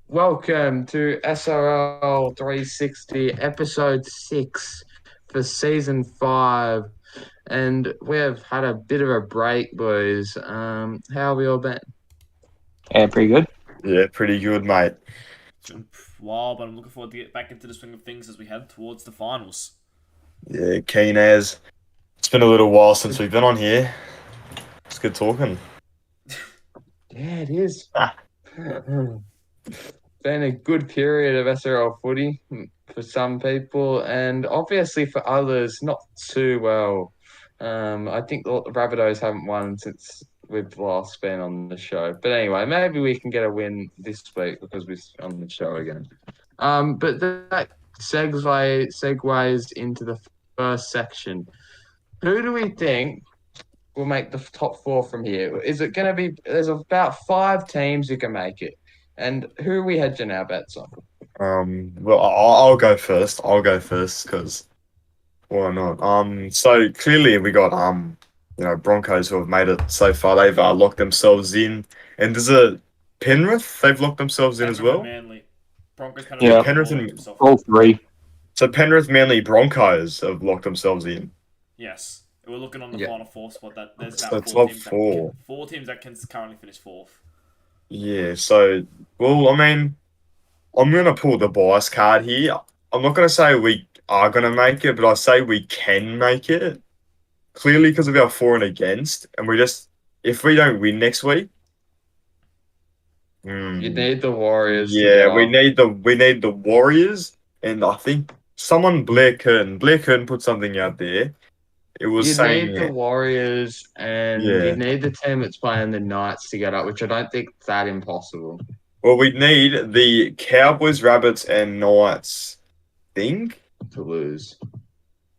Welcome to SRL 360, episode 6 for season 5. And we have had a bit of a break, boys. How have we all been? Yeah, pretty good. Yeah, pretty good, mate. It's been a while, but I'm looking forward to get back into the swing of things as we head towards the finals. Yeah, keen as. It's been a little while since we've been on here. It's good talking. Yeah, it is. Been a good period of SRL footy for some people, and obviously for others, not too well. I think the Rabbitohs haven't won since we've last been on the show. But anyway, maybe we can get a win this week because we're on the show again. But that segues into the first section. Who do we think will make the top 4 from here? Is it going to be? There's about 5 teams who can make it, and who are we hedging our bets on? Well, I'll go first. Because why not? So clearly we got Broncos who have made it so far. They've locked themselves in, and there's a Penrith. They've locked themselves in as well. Manly. Broncos, Yeah. Penrith and All three. So Penrith, Manly, Broncos have locked themselves in. Yes. We're looking on the final 4 spot. There's So about top 4 4. teams that can currently finish 4th. Yeah, so, well, I mean, I'm going to pull the bias card here. I'm not going to say we are going to make it, but I say we can make it. Clearly because of our for and against. And if we don't win next week. You need the Warriors. Yeah, we need the Warriors. And I think Blair Curtin put something out there. It was You saying need the Warriors, and Yeah. you need the team that's playing the Knights to get up, which I don't think is that impossible. Well, we need the Cowboys, Rabbits, and Knights thing To lose.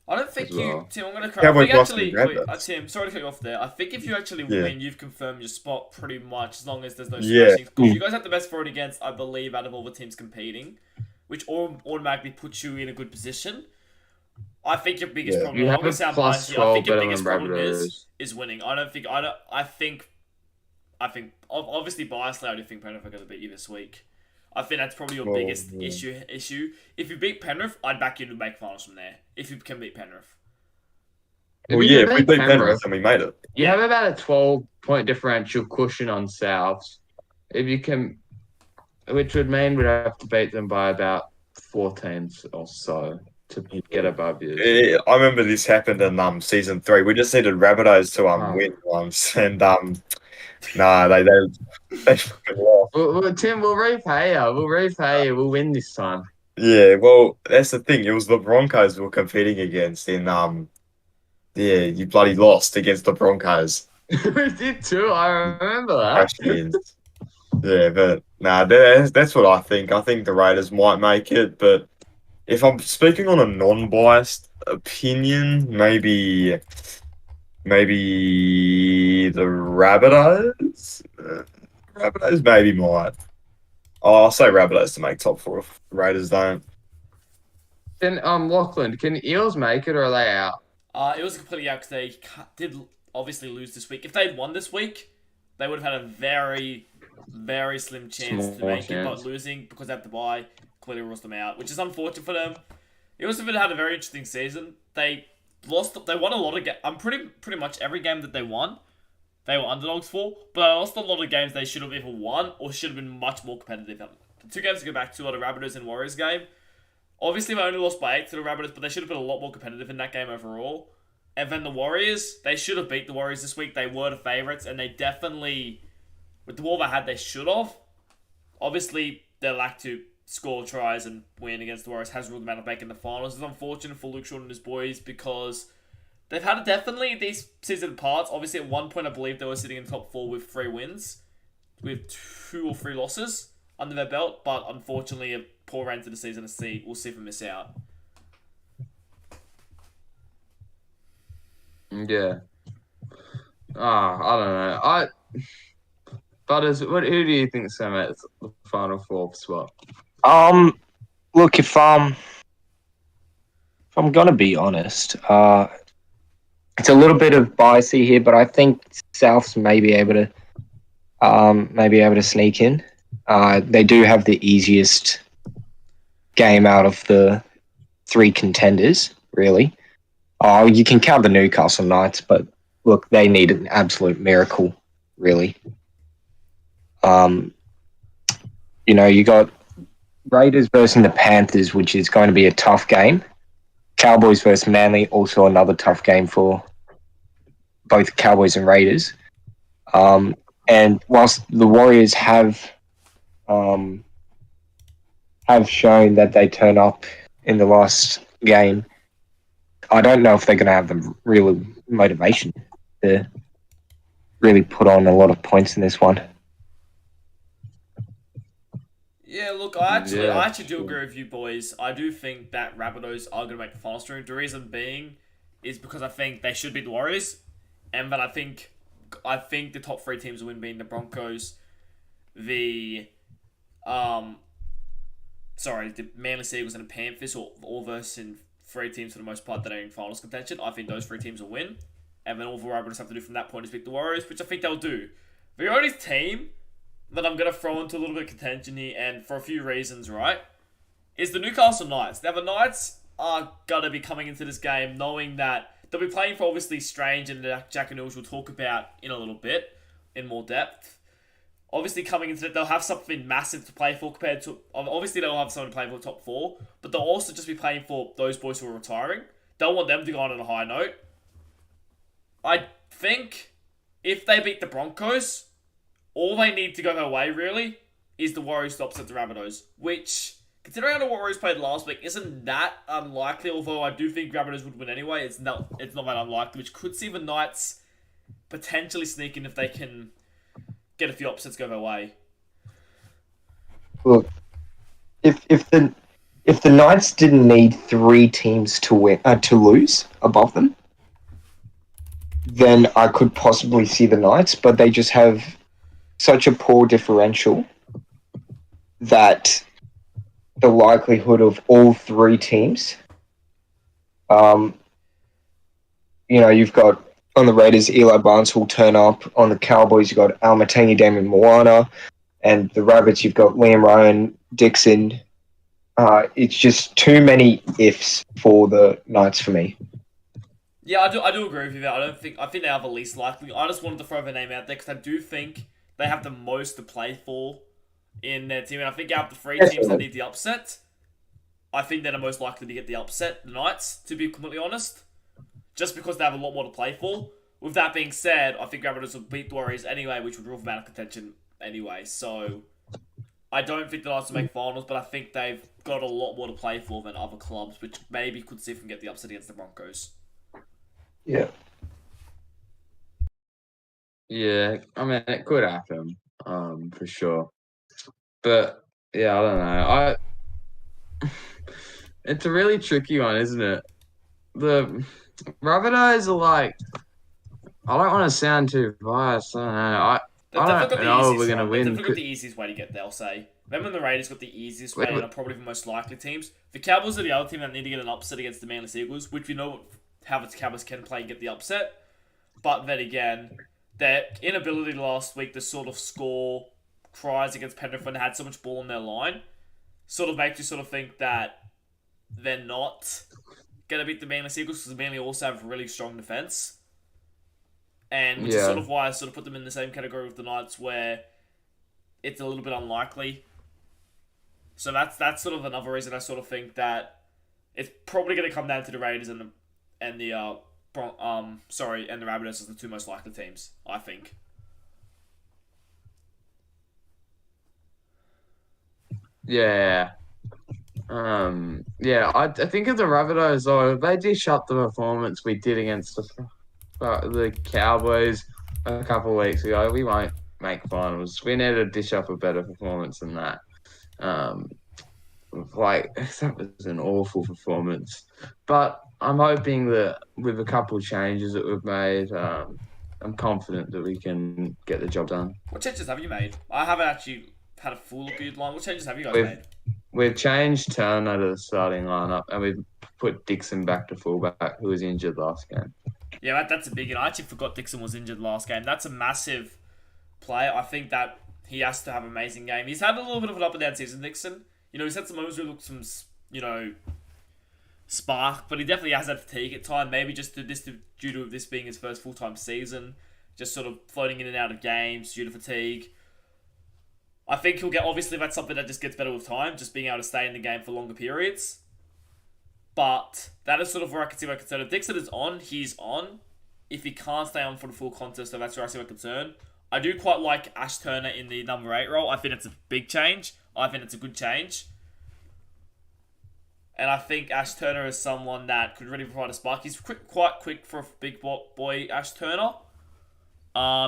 I don't think As well. Tim, I'm going to Cowboys, correct. Actually, Rabbits. Tim, sorry to cut you off there. I think if you actually Yeah. win, you've confirmed your spot pretty much, as long as there's no Yeah. smashings. Because you guys have the best for and against, I believe, out of all the teams competing, which automatically puts you in a good position. I think your biggest Yeah. problem. You I'm have gonna a sound plus biased here. I 12 think your better biggest than problem Rabbitohs. is winning. I think obviously biasly, I do think Penrith are going to beat you this week. I think that's probably your biggest issue. If you beat Penrith, I'd back you to make finals from there. If you can beat Penrith. Well, you yeah, can if we beat Penrith, Penrith, then we made it. you have about a 12-point differential cushion on Souths. If you can, which would mean we'd have to beat them by about 4 teams or so to get above you. I remember this happened in season 3. We just needed Rabbitohs to win once, and nah, they fucking lost. Well, Tim, we'll repay you. We'll win this time. Yeah, well, that's the thing. It was the Broncos we were competing against, and yeah, you bloody lost against the Broncos. We did too. I remember that. Yeah, but nah, that's what I think. I think the Raiders might make it, but if I'm speaking on a non-biased opinion, maybe the Rabbitohs. Rabbitohs maybe might. Oh, I'll say Rabbitohs to make top 4 if the Raiders don't. Then, Lachlan, can Eels make it or are they out? It was completely out because they did obviously lose this week. If they'd won this week, they would have had a very, very slim chance to make it. But losing because they have to buy clearly rules them out, which is unfortunate for them. Eels have had a very interesting season. They won a lot of games. I'm pretty much every game that they won, they were underdogs for. But they lost a lot of games they should have either won or should have been much more competitive. The 2 games to go back to are the Rabbitohs and Warriors game. Obviously, they only lost by 8 to the Rabbitohs, but they should have been a lot more competitive in that game overall. And then the Warriors, they should have beat the Warriors this week. They were the favourites, and they definitely, with the ball they had, they should have. Obviously, their lack to score tries and win against the Warriors has ruled them out of making the finals. It's unfortunate for Luke Shaw and his boys because they've had definitely these season parts. Obviously, at one point, I believe they were sitting in top 4 with 3 wins, with 2 or 3 losses under their belt, but unfortunately, a poor end to the season we'll see them miss out. Yeah. I don't know. Butters, who do you think's going to make the final 4th spot? Look, if I'm gonna be honest, it's a little bit of biasy here, but I think Souths may be able to sneak in. They do have the easiest game out of the 3 contenders, really. Oh, you can count the Newcastle Knights, but look, they need an absolute miracle, really. You got Raiders versus the Panthers, which is going to be a tough game. Cowboys versus Manly, also another tough game for both Cowboys and Raiders. And whilst the Warriors have shown that they turn up in the last game, I don't know if they're going to have the real motivation to really put on a lot of points in this one. Yeah, look, I actually do agree with you boys. I do think that Rabbitohs are going to make the final string. The reason being is because I think they should beat the Warriors, and but I think the top 3 teams will win, being the Broncos, the Manly Seagulls and the Panthers, all versing 3 teams for the most part that are in finals contention. I think those 3 teams will win, and then all the Rabbitohs have to do from that point is beat the Warriors, which I think they'll do. The only team that I'm going to throw into a little bit of contention here, and for a few reasons, right, is the Newcastle Knights. Now, the Knights are going to be coming into this game knowing that they'll be playing for obviously Strange and Jack and Ills we'll talk about in a little bit, in more depth. Obviously, coming into it, they'll have something massive to play for compared to... Obviously, they'll have someone to play for the top 4, but they'll also just be playing for those boys who are retiring. They'll want them to go on a high note. I think if they beat the Broncos, all they need to go their way, really, is the Warriors to upset the Rabbitohs, which, considering how the Warriors played last week, isn't that unlikely, although I do think Rabbitohs would win anyway. It's not that unlikely, which could see the Knights potentially sneak in if they can get a few upsets go their way. Look, if the Knights didn't need 3 teams to lose above them, then I could possibly see the Knights, but they just have such a poor differential that the likelihood of all 3 teams, you've got on the Raiders, Eli Barnes will turn up. On the Cowboys, you've got Almatangi, Damien Moana, and the Rabbits, you've got Liam Ryan, Dixon. It's just too many ifs for the Knights for me. Yeah, I do agree with you there. I think they are the least likely. I just wanted to throw their name out there because I do think they have the most to play for in their team. And I think out of the 3 teams that need the upset, I think they're the most likely to get the upset, the Knights, to be completely honest. Just because they have a lot more to play for. With that being said, I think Rabbitohs will beat the Warriors anyway, which would rule them out of contention anyway. So, I don't think the Knights will make finals, but I think they've got a lot more to play for than other clubs, which maybe could see if we can get the upset against the Broncos. Yeah. Yeah, I mean, it could happen, for sure. But, yeah, I don't know. It's a really tricky one, isn't it? The Rabbitohs are like... I don't want to sound too biased. I don't know. I don't know if we're going to win. They've got the easiest way to get there, I'll say. Them and the Raiders got the easiest way and are probably the most likely teams. The Cowboys are the other team that need to get an upset against the Manly Seagulls, which we know how the Cowboys can play and get the upset. But then again, their inability last week to sort of score tries against Penrith when they had so much ball on their line sort of makes you sort of think that they're not going to beat the Manly Seagulls because the Manly also have really strong defence. And which is sort of why I sort of put them in the same category with the Knights where it's a little bit unlikely. So that's sort of another reason I sort of think that it's probably going to come down to the Raiders and the Rabbitohs as the 2 most likely teams, I think. Yeah. I think of the Rabbitohs, though, if they dish up the performance we did against the Cowboys a couple of weeks ago, we won't make finals. We need to dish up a better performance than that. That was an awful performance. But I'm hoping that with a couple of changes that we've made, I'm confident that we can get the job done. What changes have you made? I haven't actually had a full look at your line. What changes have you guys made? We've changed Turner to the starting lineup, and we've put Dixon back to fullback, who was injured last game. Yeah, that's a big one. I actually forgot Dixon was injured last game. That's a massive play. I think that he has to have an amazing game. He's had a little bit of an up and down season, Nixon. He's had some moments where he looked some, spark, but he definitely has had fatigue at time. Maybe just due to this being his first full-time season, just sort of floating in and out of games due to fatigue. I think he'll get, obviously that's something that just gets better with time, just being able to stay in the game for longer periods. But that is sort of where I can see my concern. If Dixon is on, he's on. If he can't stay on for the full contest, so that's where I see my concern. I do quite like Ash Turner in the number 8 role. I think it's a big change. I think it's a good change. And I think Ash Turner is someone that could really provide a spark. He's quite quick for a big boy, Ash Turner.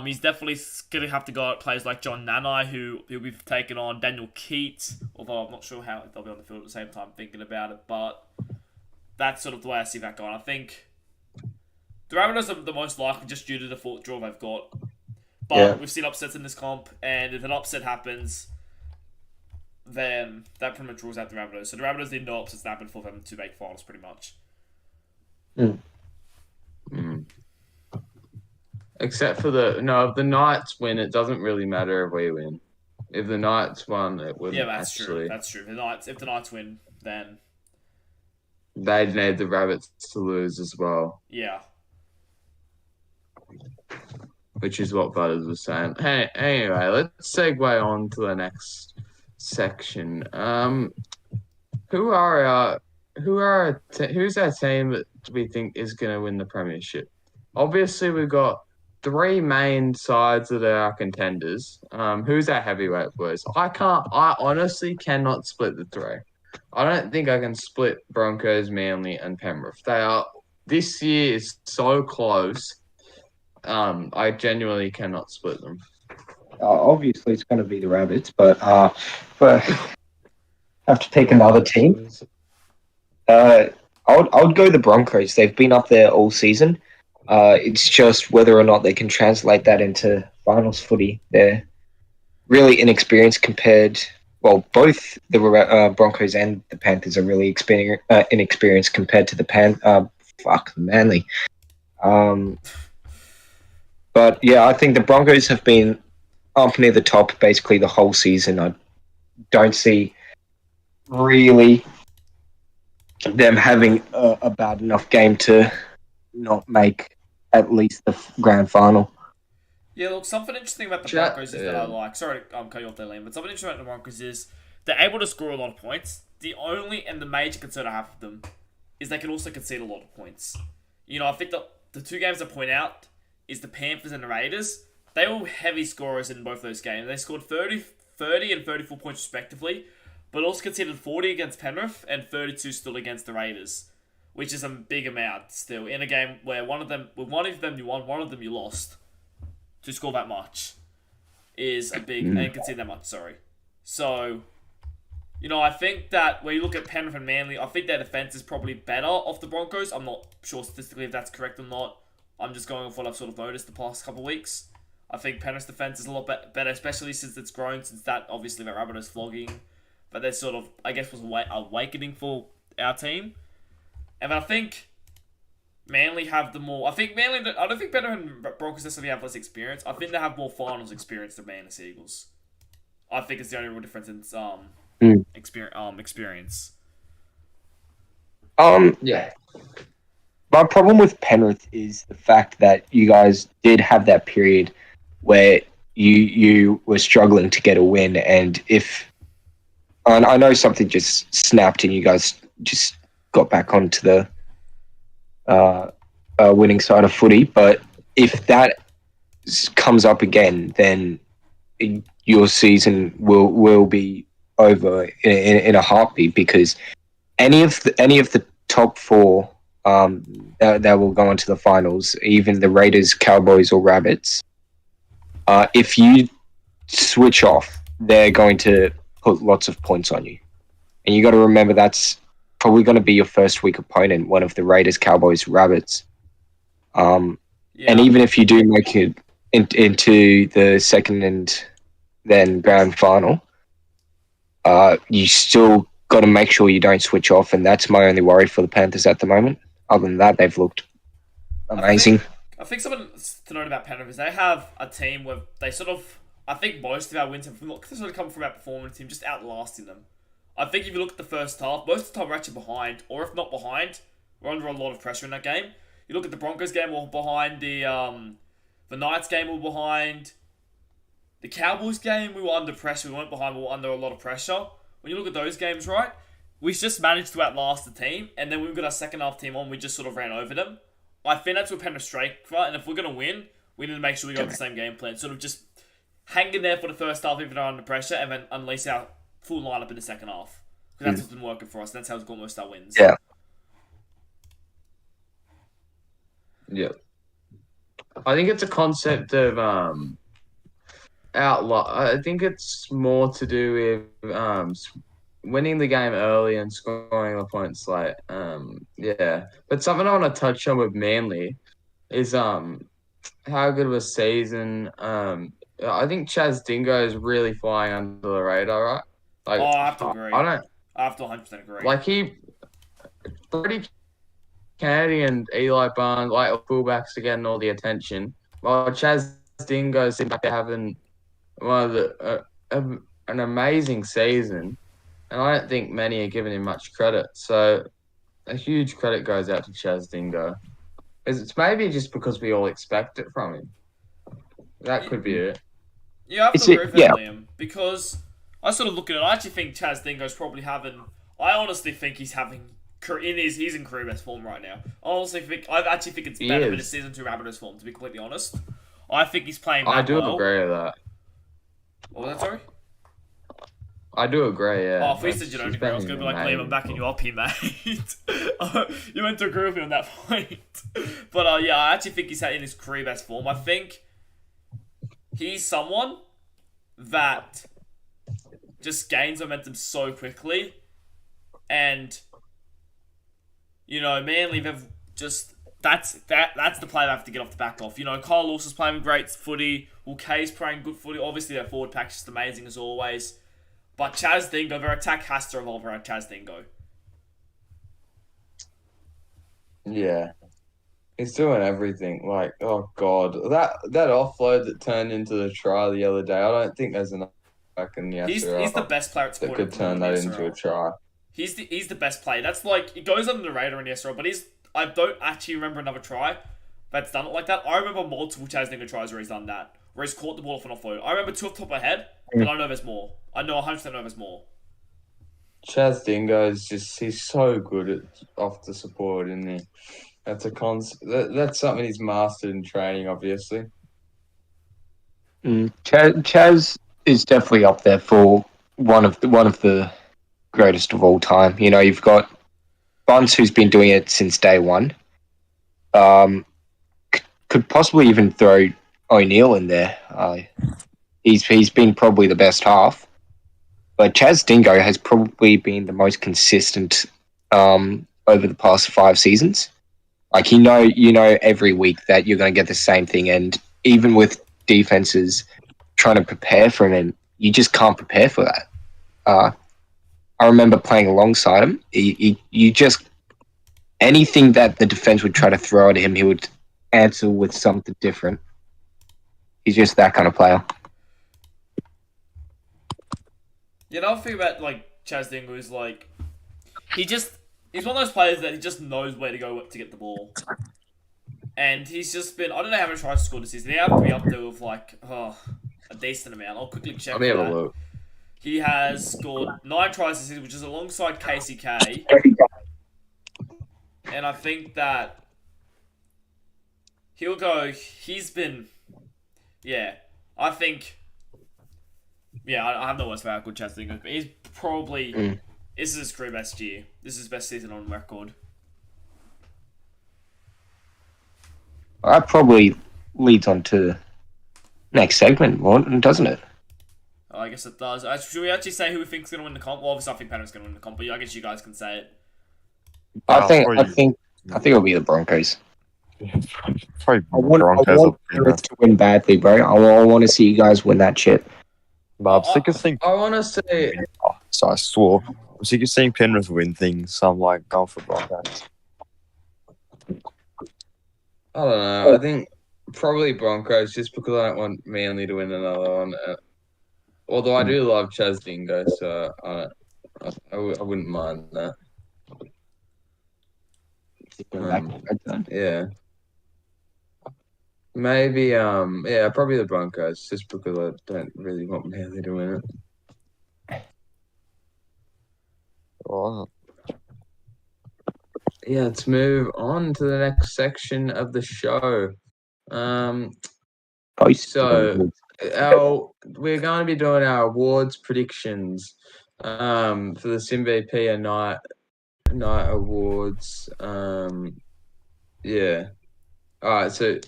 He's definitely going to have to go at players like John Nanai, who he'll be taking on Daniel Keats, although I'm not sure how they'll be on the field at the same time thinking about it. But that's sort of the way I see that going. I think the Rabbitohs are the most likely just due to the fourth draw they've got. But we've seen upsets in this comp, and if an upset happens, then that pretty much rules out the Rabbitohs. So the Rabbitohs need no upsets to happen for them to make finals, pretty much. Except for if the Knights win, it doesn't really matter if we win. If the Knights won, it wouldn't. Yeah, that's true. That's true. If the Knights win, then they'd need the Rabbits to lose as well. Yeah. Which is what Butters was saying. Hey, anyway, let's segue on to the next section. Who's our team that we think is going to win the premiership? Obviously, we've got 3 main sides that are our contenders. Who's our heavyweight boys? I honestly cannot split the 3. I don't think I can split Broncos, Manly, and Penrith. This year is so close. I genuinely cannot split them. Obviously, it's going to be the Rabbits, but have to take another team. I would go the Broncos. They've been up there all season. It's just whether or not they can translate that into finals footy. They're really inexperienced compared. Well, both the Broncos and the Panthers are really inexperienced compared to the Manly. But yeah, I think the Broncos have been up near the top basically the whole season. I don't see really them having a bad enough game to not make at least the grand final. Yeah, look, something interesting about the Broncos is that I like. Sorry, I'm cutting off there, Liam, but something interesting about the Broncos is they're able to score a lot of points. The only and the major concern I have with them is they can also concede a lot of points. I think the 2 games I point out is the Panthers and the Raiders. They were heavy scorers in both those games. They scored 30 and 34 points respectively, but also conceded 40 against Penrith and 32 still against the Raiders, which is a big amount still in a game where one of them you won, one of them you lost. To score that much is a big, and concede that much, sorry. So, I think that when you look at Penrith and Manly, I think their defense is probably better off the Broncos. I'm not sure statistically if that's correct or not. I'm just going off what I've sort of noticed the past couple of weeks. I think Penrith's defense is a lot better, especially since it's grown, since that, obviously, that Rabbitohs flogging. But they're sort of, I guess, was awakening for our team. And I think Manly have the more... I don't think Penrith and Broncos necessarily have less experience. I think they have more finals experience than Manly Seagulls. I think it's the only real difference in experience. Yeah. My problem with Penrith is the fact that you guys did have that period where you were struggling to get a win, and I know something just snapped and you guys just got back onto the winning side of footy, but if that comes up again, then your season will be over in a heartbeat, because any of the top 4 that will go into the finals, even the Raiders, Cowboys, or Rabbits, if you switch off, they're going to put lots of points on you. And you got to remember that's probably going to be your first week opponent, one of the Raiders, Cowboys, Rabbits. And even if you do make it into the second and then grand final, you still got to make sure you don't switch off, and that's my only worry for the Panthers at the moment. Other than that, they've looked amazing. I think something to note about Penrith is they have a team where they sort of... I think most of our wins have sort of come from our performance team just outlasting them. I think if you look at the first half, most of the time we're actually behind, or if not behind, we're under a lot of pressure in that game. You look at the Broncos game, we're behind. The Knights game, we were behind. The Cowboys game, we were under pressure. We weren't behind, we were under a lot of pressure. When you look at those games, right, we just managed to outlast the team, and then when we got our second half team on, we just sort of ran over them. I think that's what Penrith strike, right? And if we're going to win, we need to make sure we got the same game plan. Sort of just hang in there for the first half, even though under pressure, and then unleash our full lineup in the second half. Because that's what's been working for us. That's how we've got most of our wins. Yeah. Yeah. I think it's a concept of I think it's more to do with winning the game early and scoring the points late. Yeah. But something I want to touch on with Manly is how good of a season. I think Chaz Dingo is really flying under the radar, right? Like, I have to agree. I have to 100% agree. Like Brody Kennedy and Eli Barnes, like fullbacks, are getting all the attention, while Chaz Dingo seems like they're having an amazing season, and I don't think many are giving him much credit. So a huge credit goes out to Chaz Dingo. It's maybe just because we all expect it from him. That could be it. Yeah, I have to agree with that, Liam, because I sort of look at it. I actually think Chaz Dingo's probably having. I honestly think he's having. He's in career best form right now. I actually think it's better than his season 2 Rabbitohs form. To be completely honest, I think he's playing. I do agree with that. What was that, sorry? I do agree, yeah. Oh, if we said you don't agree, I was going to be like, Liam, I'm backing you up here, mate. You meant to agree with me on that point. But yeah, I actually think he's in his career best form. I think he's someone that just gains momentum so quickly. And, you know, Manly have just... That's the play they have to get off the back of. You know, Kyle Lawson's playing great footy. Will Kay's playing good footy. Obviously, their forward pack's just amazing as always. But Chaz Dingo, their attack has to revolve around Chaz Dingo. Yeah. He's doing everything. Like, oh, God. That offload that turned into the try the other day, I don't think there's enough back in the SRL. He's the best player at that could turn that into a try. He's the best player. That's like, it goes under the radar in the SRL, but I don't actually remember another try that's done it like that. I remember multiple Chaz Dingo tries where he's done that, where he's caught the ball off an offload. I remember 2 off the top of my head, but I know there's more. I know 100% know there's more. Chaz Dingo is he's so good at off the support, isn't he? That's that's something he's mastered in training, obviously. Chaz is definitely up there for one of the greatest of all time. You know, you've got Bunce, who's been doing it since day one. Could possibly even throw O'Neill in there. He's been probably the best half. But Chaz Dingo has probably been the most consistent over the past 5 seasons. Like, you know every week that you're going to get the same thing, and even with defenses trying to prepare for him, you just can't prepare for that. I remember playing alongside him. You just anything that the defense would try to throw at him, he would answer with something different. He's just that kind of player. You know, I think about like Chaz Dingo is like he's one of those players that he just knows where to go to get the ball. And he's just been, I don't know how many tries he scored this season. He had to be up there with like a decent amount. I'll quickly check. Let me have a look. He has scored 9 tries this season, which is alongside KCK. And I think that he's been, I have no words for how good Chaz Dingo is, but he's probably, this is his career best year. This is his best season on record. That probably leads on to next segment, doesn't it? I guess it does. Should we actually say who we think is going to win the comp? Well, obviously I think Penrith's going to win the comp, but I guess you guys can say it. I think it'll be the Broncos. Probably I want Penrith to win badly, bro. I want to see you guys win that shit. But I'm sick of seeing. I want to say. So I swore. I'm sick of seeing Penrith win things. So I'm like going for Broncos. I don't know. I think probably Broncos, just because I don't want Manly to win another one. Although I do love Chaz Dingo, so I wouldn't mind that. Yeah. Maybe, probably the Broncos, just because I don't really want Manly to win it. Oh. Yeah, let's move on to the next section of the show. So we're going to be doing our awards predictions for the SimVP and night awards. Yeah. All right, so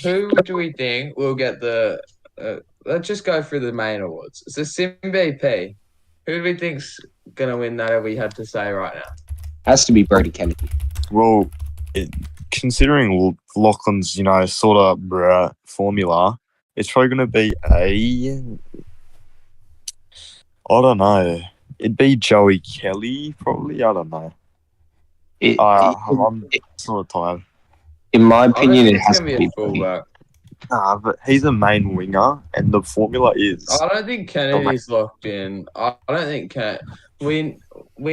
who do we think will get the let's just go through the main awards. So SimVP, who do we think's going to win that if we had to say right now? Has to be Brody Kennedy. Well, considering Lachlan's, sort of formula, it's probably going to be I don't know. It'd be Joey Kelly, probably. I don't know. I'm sort of tired. In my opinion, it has to be a fullback. Nah, but he's a main winger, and the formula is. I don't think Kennedy's locked in. I don't think we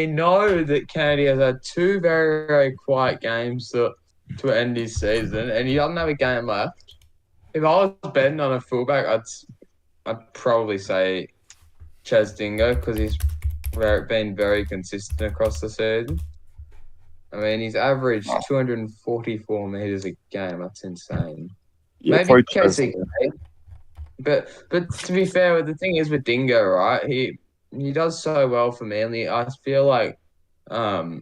know that Kennedy has had 2 very, very quiet games to end his season, and he doesn't have a game left. If I was betting on a fullback, I'd probably say Chaz Dingo, because he's been very consistent across the season. I mean, he's averaged 244 meters a game. That's insane. Yeah, maybe KCK. But to be fair, the thing is with Dingo, right? He does so well for Manly. I feel like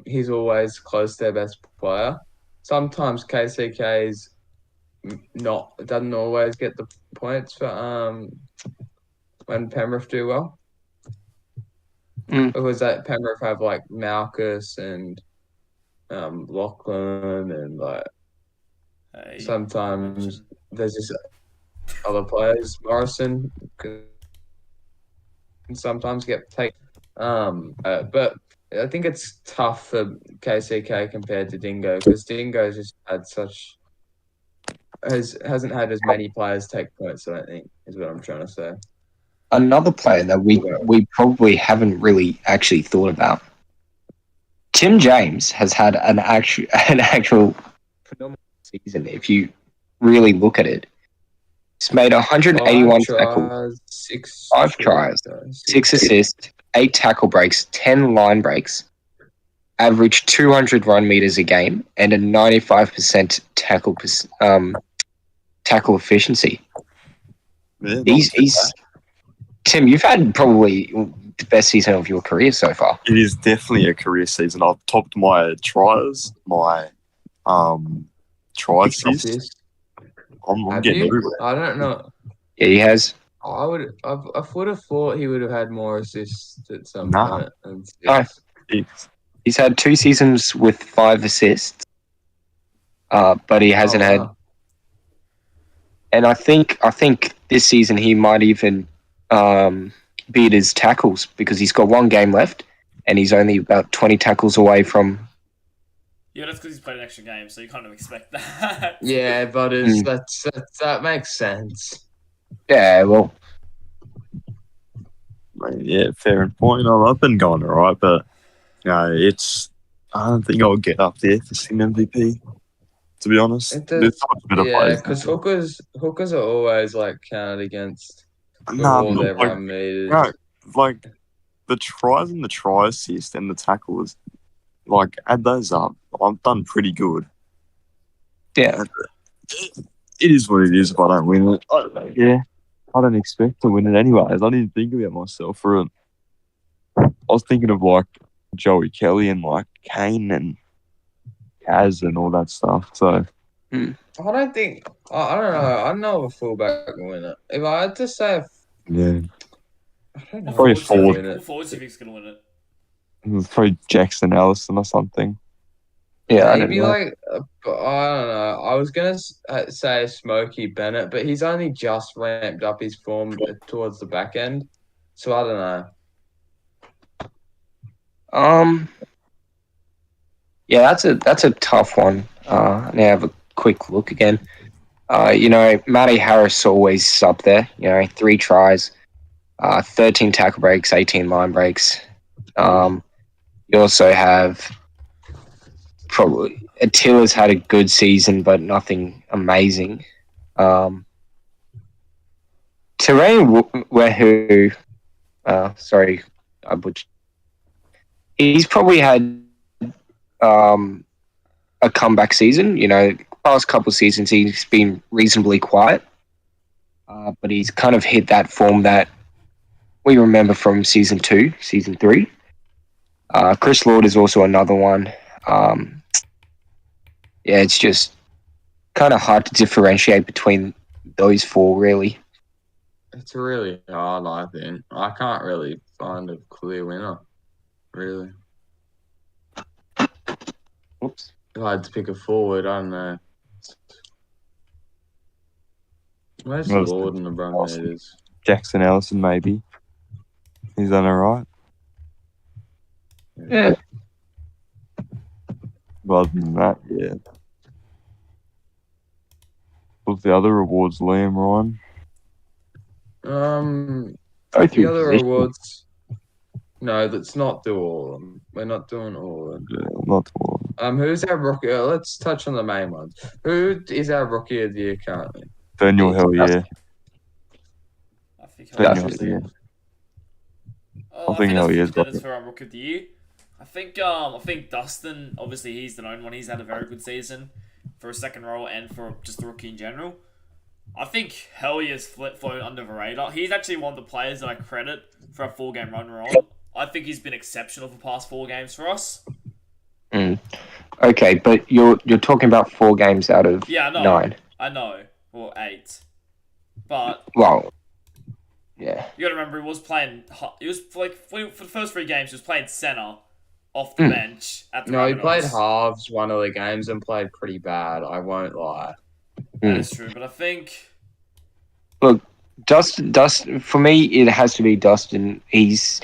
he's always close to their best player. Sometimes KCK's doesn't always get the points for when Penrith do well. Because that Penrith have like Malchus and Lachlan and sometimes there's just other players. Morrison can sometimes get taken. But I think it's tough for KCK compared to Dingo, because Dingo's just had hasn't had as many players take points, I don't think, is what I'm trying to say. Another player that we probably haven't really actually thought about. Tim James has had an actual phenomenal season. If you really look at it, he's made 181 tackles, 5 tries, 6 assists, 8 tackle breaks, 10 line breaks, averaged 200 run meters a game, and a 95% tackle efficiency. Yeah, he's Tim, you've had probably the best season of your career so far. It is definitely a career season. I've topped my tries, my tries. I'm getting everywhere. I don't know. Yeah, he has. I would have thought he would have had more assists at some point. No. He's had 2 seasons with 5 assists, but he hasn't had. And I think this season he might even beat his tackles, because he's got 1 game left and he's only about 20 tackles away from. Yeah, that's because he's played an extra game, so you kind of expect that. Yeah, but that makes sense. Yeah, well. Yeah, fair point. I've been going all right, but I don't think I'll get up there for Sim MVP, to be honest. Because hookers are always counted against all their run meters. No, the tries and the try assist and the tackles, add those up. I've done pretty good. Yeah. It is what it is if I don't win it. I don't expect to win it anyways. I didn't think about myself for it. I was thinking of Joey Kelly and Kane and Kaz and all that stuff. So I don't think I don't know. I don't know if a fullback will win it. If I had to say, I don't know. Probably forward. What forwards do you think's gonna win it? Probably Jackson Allison or something. Yeah, maybe I don't know. I was gonna say Smokey Bennett, but he's only just ramped up his form towards the back end, so I don't know. Yeah, that's a tough one. Now have a quick look again. Matty Harris always up there. 3 tries, 13 tackle breaks, 18 line breaks. You also have probably Attila's had a good season, but nothing amazing. Terrain Wehu, sorry, I butchered. He's probably had a comeback season. Past couple of seasons he's been reasonably quiet, but he's kind of hit that form that we remember from season 2, season 3. Chris Lord is also another one. It's just kind of hard to differentiate between those 4, really. It's really hard, I think. I can't really find a clear winner, really. Oops. If I had to pick a forward, I don't know. Where's Lord and the Brumbies? Jackson Ellison, maybe. He's done alright. Yeah. Well, other than that, yeah. What's the other awards, Liam, Ryan? The other awards. No, let's not do all of them. We're not doing all of them. Yeah, not all. Who's our rookie? Let's touch on the main ones. Who is our rookie of the year currently? Daniel Hellier. I think Daniel Hellier's Hellier. I think Hellier's got it for our rookie of the year. I think Dustin, obviously he's the known one. He's had a very good season for a second role and for just the rookie in general. I think Hellier's flown under the radar. He's actually one of the players that I credit for a 4-game run we're on. I think he's been exceptional for the past 4 games for us. Okay, but you're talking about 4 games out of 9. I know. Or 8. But yeah. You got to remember, he was like for the first 3 games, he was playing center off the bench at the he played halves one of the games and played pretty bad. I won't lie. That is true, but I think. Look, Dustin. For me, it has to be Dustin. He's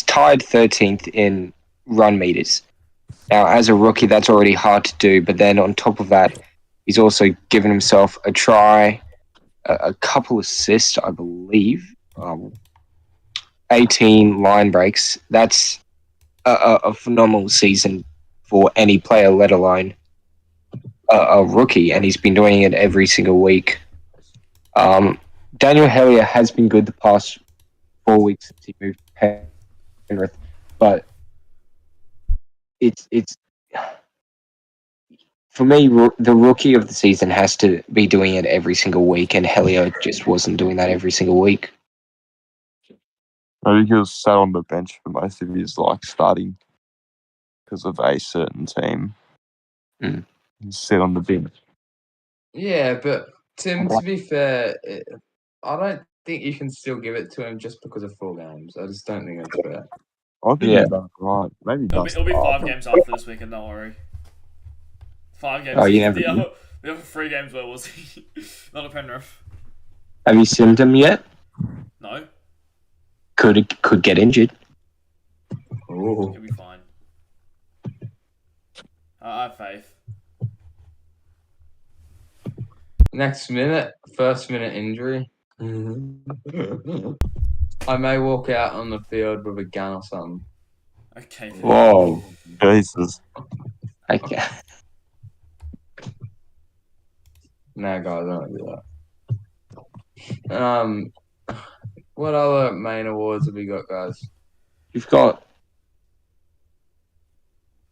tied 13th in run meters. Now, as a rookie, that's already hard to do. But then on top of that, he's also given himself a try, a couple assists, I believe, 18 line breaks. That's a phenomenal season for any player, let alone a rookie, and he's been doing it every single week. Daniel Hellier has been good the past 4 weeks since he moved to Penrith, but it's for me, the rookie of the season has to be doing it every single week, and Hellier just wasn't doing that every single week. Maybe he was sat on the bench for most of his starting because of a certain team. He's sit on the bench. Yeah, but Tim, to be fair, I don't think you can still give it to him just because of 4 games. I just don't think that's fair. I think he's done right. Maybe It'll be 5 games after this weekend, don't worry. 5 games. Oh, you never do. The other 3 games, where was he? Not a Penrith. Have you seen him yet? No. Could get injured. Oh. He'll be fine. I have faith. First minute injury. I may walk out on the field with a gun or something. Okay. Whoa. Jesus. Okay. No, guys, I don't do that. What other main awards have we got, guys? You've got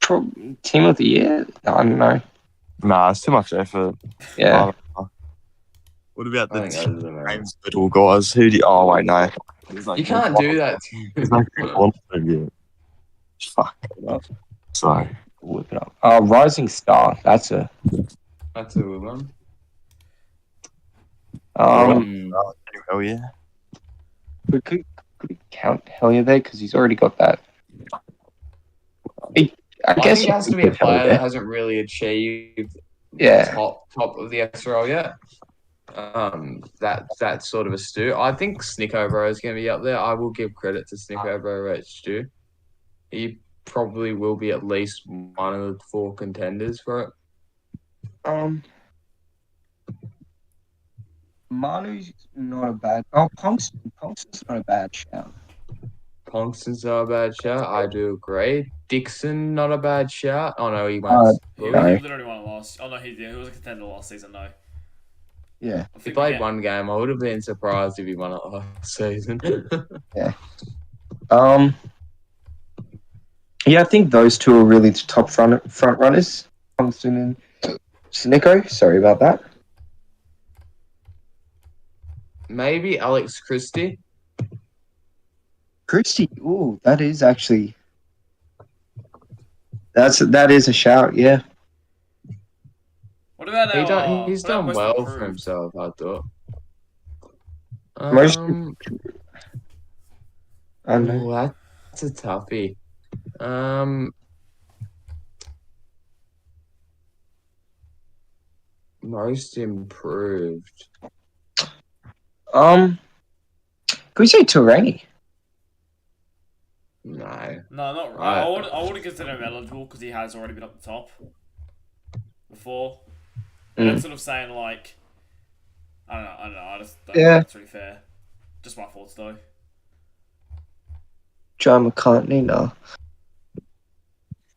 Team of the Year? I don't know. Nah, it's too much effort. Yeah. What about the games little guys? Who do you... Oh, wait, no. You can't do that. There's no quantum yet. Fuck. So. Whip it up. Rising Star. That's a good one. Hell yeah. Could we count Hellier there? Because he's already got that. I guess think it has to be a player that hasn't really achieved top of the SRL yet. That's sort of a stew. I think Snicko is going to be up there. I will give credit to Snicko at Stu. He probably will be at least one of the 4 contenders for it. Manu's not a bad. Oh, Ponkson's not a bad shout. Ponkson's not a bad shout. I do agree. Dixon, not a bad shout. Oh no, he Uh, went. He No. literally won it last. Oh no, he did. He was a contender last season. No, Yeah. He played one game. I would have been surprised if he won it last season. Yeah, I think those two are really the top front runners. Ponson and Snicko. Sorry about that. Maybe Alex Christie. Christie. Ooh, that is actually. That is a shout. Yeah. what about our? He's what about done most well improved? for himself, I thought. Most- Um, I don't know. that's a toughie. Most improved. Could we say Turangi? No. No, not Right. I would consider him eligible because he has already been up the top before. And that's sort of saying like, I don't know. I just don't think that's really fair. Just my thoughts though. John McCartney, no.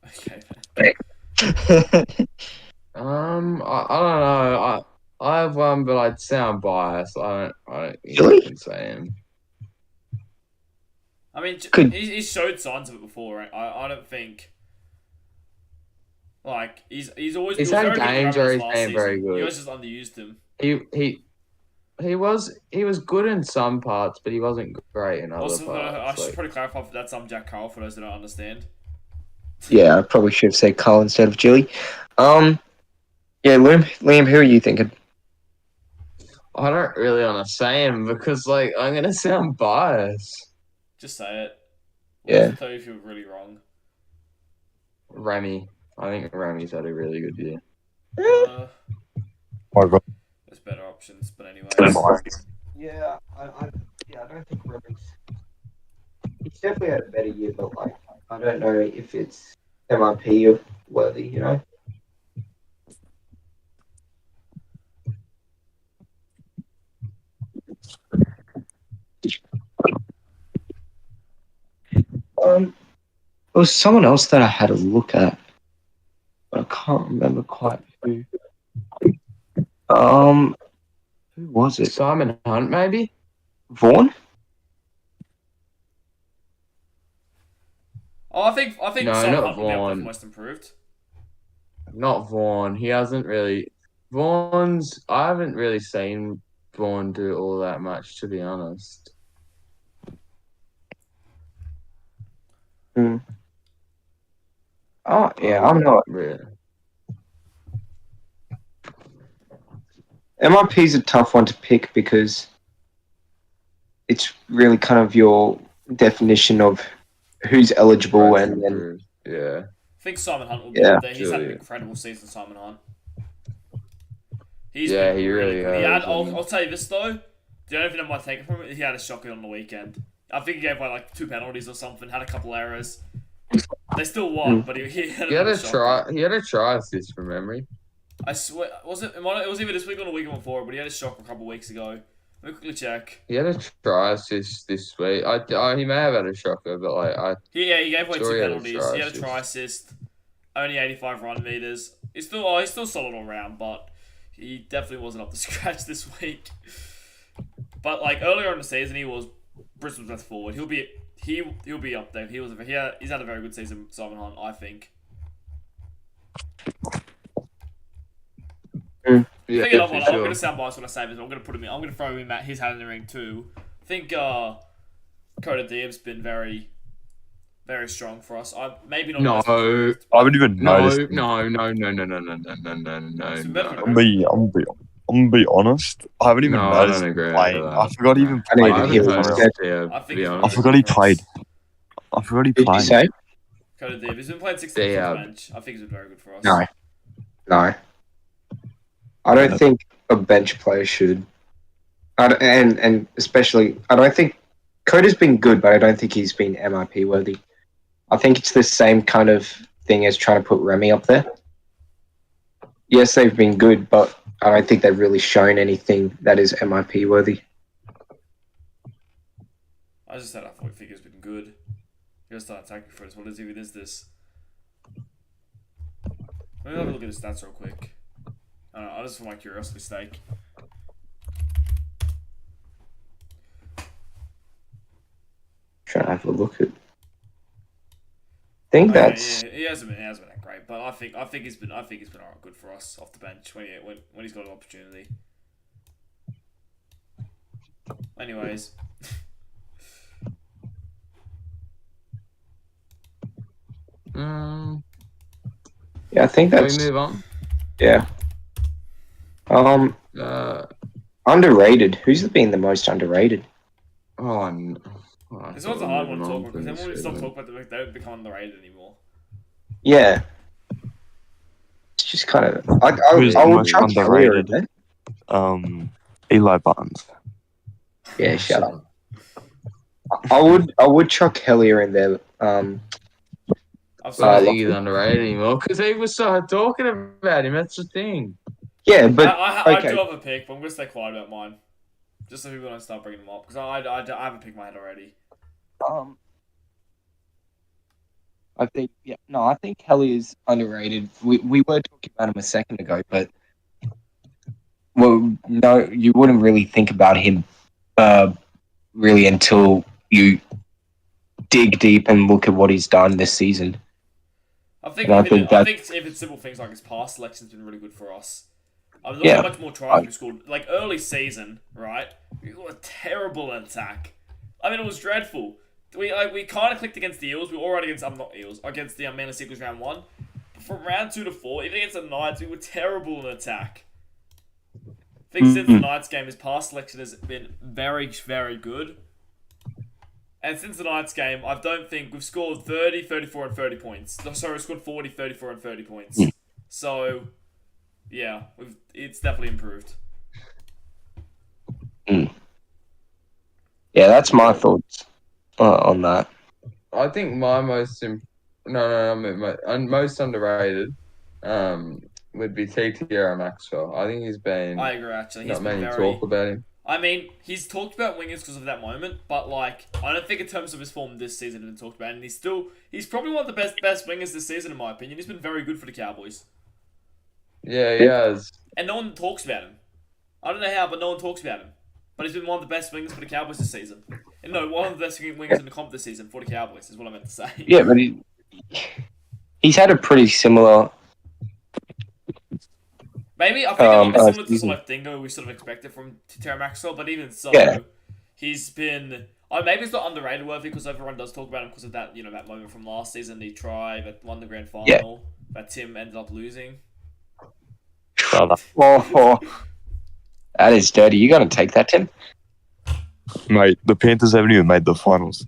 Okay. I don't know. I have one, but I'd sound biased. I don't think Really? I can say him. I mean, Could- he's showed signs of it before. Right? I don't think. Like he's always He's he was had very good at games the where Rebels he's last been very season. good. You guys just underused him. He was good in some parts, but he wasn't great in other Also, I parts. should probably clarify that that's Jack Carroll for those that don't understand. Yeah, I probably should have said Carl instead of Jilly. Yeah, Liam, who are you thinking? I don't really want to say him because, like, I'm gonna sound biased. Just say it. Yeah. Tell you if you're really wrong. Remy. I think Remy's had a really good year. My God. There's better options, but anyway. Yeah, I don't think Remy's. He's definitely had a better year, but like, I don't know if it's MIP worthy, you know. There was someone else that I had a look at, but I can't remember quite who. Who was it? Simon Hunt, maybe? Vaughan? Oh, I think No, Simon not Hunt will be up there for Vaughan. most improved. Not Vaughan. He hasn't really. I haven't really seen Vaughan do all that much, to be honest. Oh, yeah, I'm not. Really. MIP is a tough one to pick because it's really kind of your definition of who's eligible Most and then improved. Yeah. I think Simon Hunt will be Yeah. up there. He's had an Absolutely. incredible season, Simon Hunt. He's Yeah, been he really good. He had, has, I'll tell you this though. The only thing I might take it from him, he had a shocker on the weekend. I think he gave away like 2 penalties or something. Had a couple errors. They still won, but he had He had a shocker. try. He had a try assist from memory. I swear, was it? It was either this week or the weekend before, but he had a shocker a couple of weeks ago. Let me quickly check. He had a try assist this week. He may have had a shocker, but like He gave away Sure, 2 he had a penalties. try He had a assist. try assist. Only 85 run meters. He's still solid all round, but he definitely wasn't up to scratch this week. But like earlier in the season, he was Bristol's best forward. He'll be up there. He's had a very good season, Simon Hunt, I think. yeah, I think another for one, I'm sure. going to sound biased when I say this, but I'm going to put him in. I'm going to throw him at his hat in the ring too. I think Coda Diab's been very, very strong for us. Maybe not. No. most improved, I haven't even No, noticed. no. It's better than I'm gonna be honest. I haven't even No, I noticed don't agree him with playing. that. I forgot he even I didn't played. I even haven't hear heard what of you Dia, I to think be he's honest. I forgot he played. I forgot he Did you played. say? Coda Diab. He's been playing 16 on the Diab. bench. I think he's been very good for us. No. No. I don't think a bench player should. And especially, I don't think Coda's been good, but I don't think he's been MIP worthy. I think it's the same kind of thing as trying to put Remy up there. Yes, they've been good, but I don't think they've really shown anything that is MIP worthy. I just said I thought Figure's been good. You gotta start attacking for us. What is even is this? Let me have a look at his stats real quick. I don't know, just for my curiosity's sake. Trying to have a look at. I think that's. Yeah, he hasn't been that great, but I think he's been alright, good for us off the bench when he's got an opportunity. Anyways. Yeah, I think that's. Can we move on? Yeah. Underrated. Who's been the most underrated? This one's a hard one to talk about because then when we stop talking about them, they don't become underrated anymore. Yeah. It's just kind of. Who's I the would most chuck Hellier in underrated? there. Eli Barnes. Yeah, shut up. I would chuck Hellier in there. I don't think he's underrated anymore because people started talking about him. That's the thing. Yeah, but I do have a pick, but I'm gonna stay quiet about mine, just so people don't start bringing them up because I haven't picked my head already. I think Kelly is underrated. We were talking about him a second ago, but no, you wouldn't really think about him really until you dig deep and look at what he's done this season. I think even simple things like his pass selection's been really good for us. I'm looking at much more tries we scored. Like early season, right? We were terrible in attack. I mean, it was dreadful. We kind of clicked against the Eels. We were already against the Manly Seagulls round 1. But from round 2 to 4, even against the Knights, we were terrible in attack. I think since the Knights game, his pass selection has been very, very good. And since the Knights game, I don't think we've scored 30, 34, and 30 points. Sorry, we've scored 40, 34, and 30 points. So, yeah, it's definitely improved. Yeah, that's my thoughts on that. I think my most underrated would be TTR Maxwell. I think he's been. I agree. Actually, not many talk about him. I mean, he's talked about wingers because of that moment, but like, I don't think in terms of his form this season has been talked about, and he's probably one of the best wingers this season in my opinion. He's been very good for the Cowboys. Yeah, he has. And no one talks about him. I don't know how, but no one talks about him. But he's been one of the best wingers for the Cowboys this season. And no, one of the best wingers in the comp this season for the Cowboys is what I meant to say. Yeah, but he's had a pretty similar. Maybe I think a little bit similar to Select Dingo we sort of expected from Terra Maxwell, but even so, he's been. Maybe it's not underrated worthy because everyone does talk about him because of that, that moment from last season, the try that won the grand final that Tim ended up losing. Oh, that is dirty. You got to take that, Tim. Mate, the Panthers haven't even made the finals.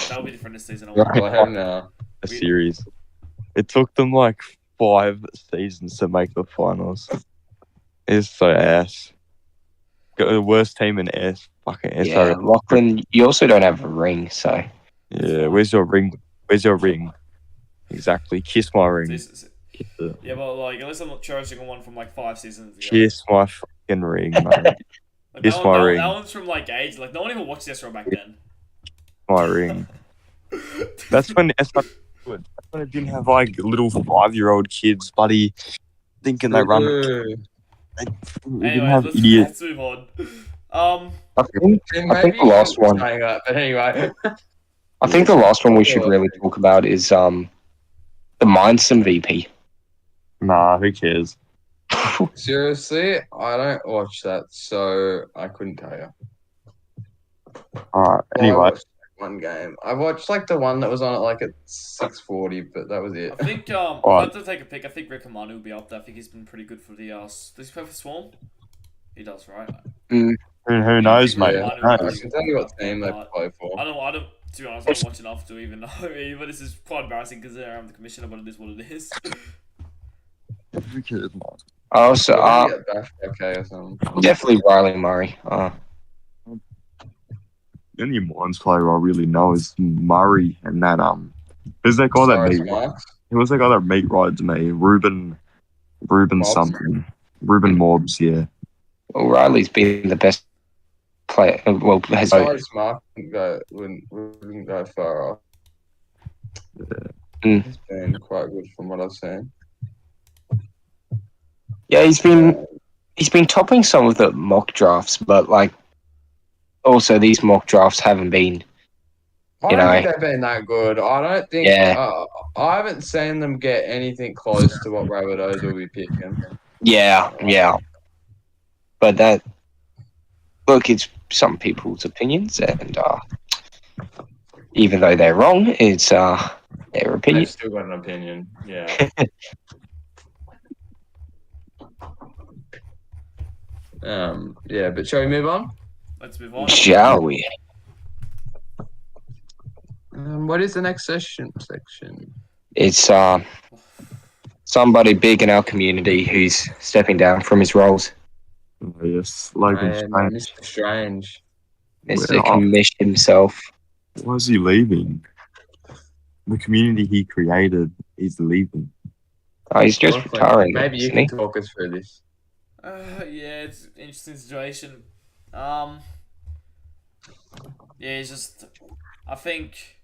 That'll be different this season. A series. It took them like 5 seasons to make the finals. It's so ass. Got the worst team in fucking SRL. Yeah, Lachlan, you also don't have a ring, so. Yeah, where's your ring? Where's your ring? Exactly. Kiss my ring. Yeah, but like, at least I'm not cherishing one from like 5 seasons ago. Kiss my fucking ring, mate. Kiss my ring. That one's from like age. Like, no one even watched SRL back then. My ring. That's when SRL. That's when it didn't have like little 5-year-old kids, buddy, thinking they run. Anyways, let's move on. I think the last one. But anyway, I think the last one we should really talk about is the Minds MVP. Nah, who cares? Seriously, I don't watch that, so I couldn't tell you. Alright, anyway. One game. I watched like the one that was on at 6:40, but that was it. I think I have to take a pick. I think Rick Amanu will be up there. I think he's been pretty good for the does he play for Swarm? He does, right? Who knows, mate? Yeah. I can tell you what team they play for. I don't. To be honest, I don't watch enough to even know. But this is quite embarrassing because I'm the commissioner, but it is what it is. Who cares, man? Oh, so okay or something. Definitely Riley Murray. The only Minds player I really know is Murray and that who's that guy that meat? Who was that guy that meat rides me? Ruben something. Ruben Morbs, yeah. Well, Riley's been the best player. Well, has Besides Mark wouldn't go far off. Mm. He's been quite good from what I've seen. Yeah, he's been topping some of the mock drafts, but like also these mock drafts haven't been. I don't think they've been that good. I don't think. Yeah. I haven't seen them get anything close to what Rabbitohs will be picking. Yeah. But that, look, it's some people's opinions, and even though they're wrong, it's their opinion. They've still got an opinion. Yeah. Yeah, but shall we move on? Let's move on. Shall we? What is the next section? It's somebody big in our community who's stepping down from his roles. Oh, yes, Logan Strange. Mr. Strange. Mr. Commish himself. Why is he leaving? The community he created is leaving. Oh, he's just retiring. Maybe you can talk us through this. Yeah, it's an interesting situation. Yeah, I think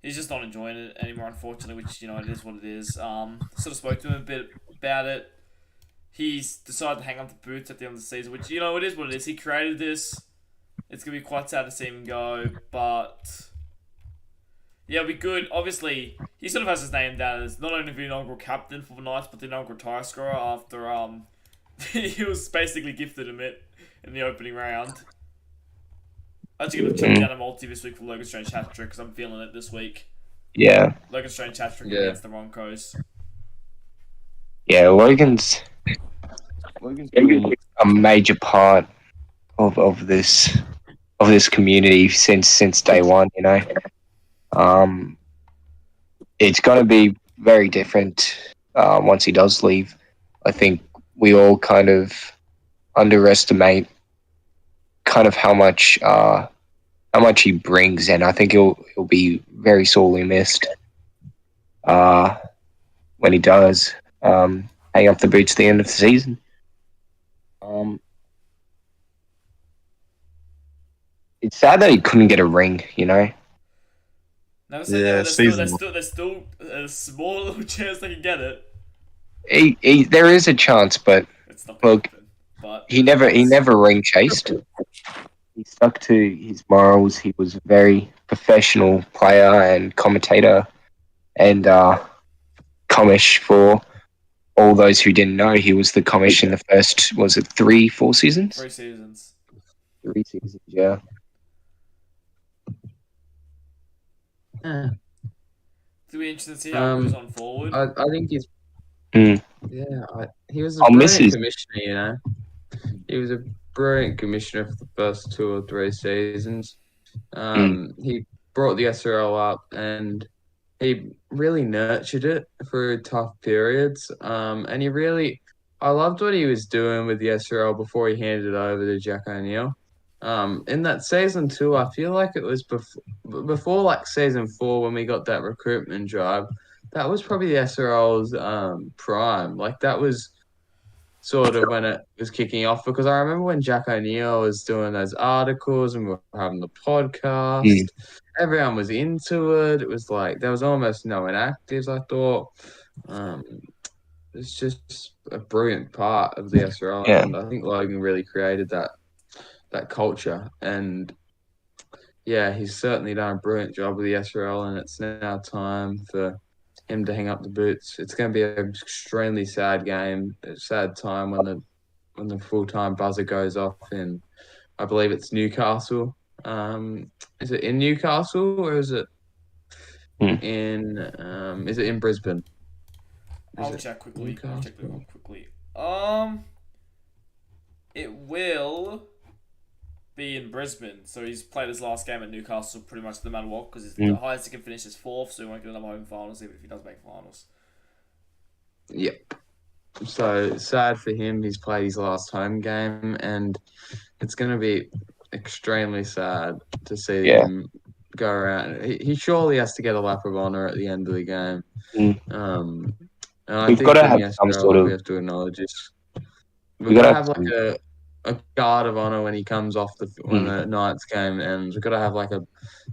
he's just not enjoying it anymore, unfortunately, which, it is what it is. Sort of spoke to him a bit about it. He's decided to hang up the boots at the end of the season, which, it is what it is. He created this. It's going to be quite sad to see him go, but yeah, it'll be good. Obviously, he sort of has his name down as not only the inaugural captain for the Knights, but the inaugural try scorer after he was basically gifted him it in the opening round. I'm actually going to check down a multi this week for Logan Strange hat-trick because I'm feeling it this week. Yeah. Logan Strange hat-trick against the Broncos. Yeah, Logan's a major part of this community since day one. It's going to be very different once he does leave. I think we all kind of underestimate kind of how much he brings, and I think he'll be very sorely missed when he does hang up the boots at the end of the season. It's sad that he couldn't get a ring, Never said Yeah, there's still a small little chance they can get it. There is a chance, but It's not gonna happen. But he never ring chased. He stuck to his morals. He was a very professional player and commentator, and commish for all those who didn't know. He was the commish in the first, was it 4 seasons? 3 seasons. 3 seasons, yeah. Yeah. It'll be interesting to see how it goes on forward. I think he's. Mm. Yeah, he was a I'll miss brilliant his- commissioner. He was a brilliant commissioner for the first 2 or 3 seasons. He brought the SRL up and he really nurtured it through tough periods. And I loved what he was doing with the SRL before he handed it over to Jack O'Neill. In that season 2, I feel like it was before like season 4 when we got that recruitment drive. That was probably the SRL's prime. Like that was sort of when it was kicking off, because I remember when Jack O'Neill was doing those articles and we were having the podcast. Everyone was into it. It was like there was almost no inactives. I thought it's just a brilliant part of the SRL, Yeah. and I think Logan really created that culture. And yeah, he's certainly done a brilliant job with the SRL, and it's now time for him to hang up the boots. It's going to be an extremely sad game, a sad time when the full-time buzzer goes off in, I believe it's Newcastle. Is it in Newcastle or is it in Brisbane? I'll check quickly. Newcastle? It will be in Brisbane. So he's played his last game at Newcastle pretty much no matter what, because the highest he can finish is 4th, so he won't get another home finals even if he does make finals. Yep. So sad for him. He's played his last home game, and it's going to be extremely sad to see him go around. He surely has to get a lap of honour at the end of the game. And I We've got think to in have the some sort SRL we of. have to acknowledge this. We've We got got to to have have like some. a guard of honor when he comes off when Mm, the Knights game ends. We've got to have like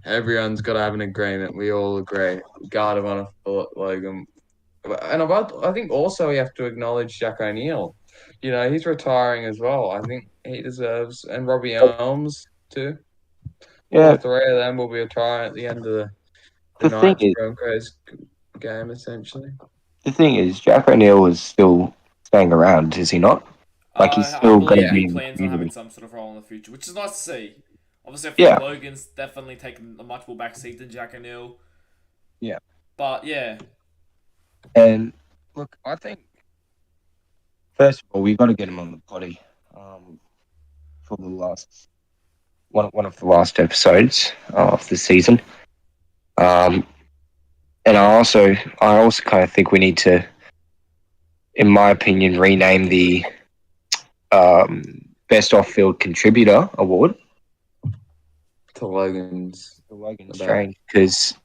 everyone's got to have an agreement. We all agree. Guard of honor for Logan. And I think also we have to acknowledge Jack O'Neill. You know, he's retiring as well. I think he deserves, and Robbie Elms too. All yeah. three of them will be retiring at the end of the The thing Knights is, Broncos game, essentially. Jack O'Neill is still staying around, is he not? Like he's I still going to believe Yeah, he be in the plans on having community. some sort of role in the future, which is nice to see. Obviously, I feel Yeah, Logan's definitely taken a much more backseat than Jack O'Neill. yeah. But yeah, And look, I think first of all we've got to get him on the potty for the last one of the last episodes of the season. Um, and I also kind of think we need to, in my opinion, rename the best off field contributor award to Logan's to Logan about. Strange because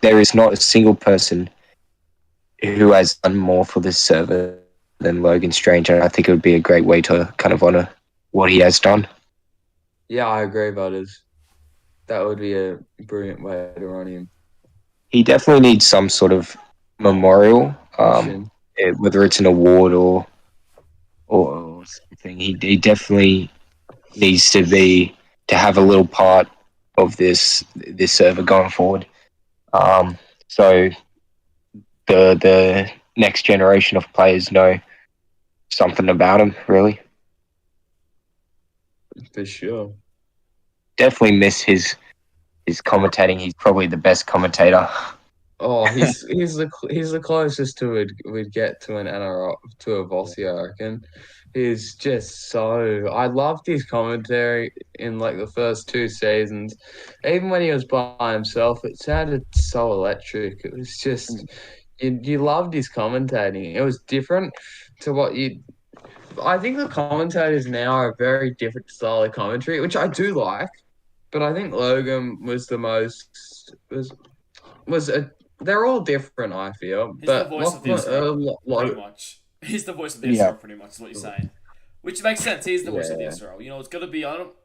there is not a single person who has done more for this server than Logan Strange, and I think it would be a great way to kind of honor what he has done. Yeah, I agree, Butters. That would be a brilliant way to run him. He definitely needs some sort of memorial, Mission. whether it's an award or something. He definitely needs to have a little part of this server going forward. So the next generation of players know something about him. Really, For sure. definitely miss his commentating. He's probably the best commentator. Oh, he's the closest to we'd get to an NRL to a Vossi, I reckon. He's just so I loved his commentary in like the first two seasons. Even when he was by himself, it sounded so electric. It was just you loved his commentating. It was different to what you I think the commentators now are a very different style of commentary, which I do like, but I think Logan was the most was a they're all different, I feel. he's the But voice of the Lachlan, SRL, pretty much. He's the voice of the Yeah, SRL, pretty much, is what you're saying. Which makes sense. He's the voice of the yeah, SRL. You know, it's gonna be. I don't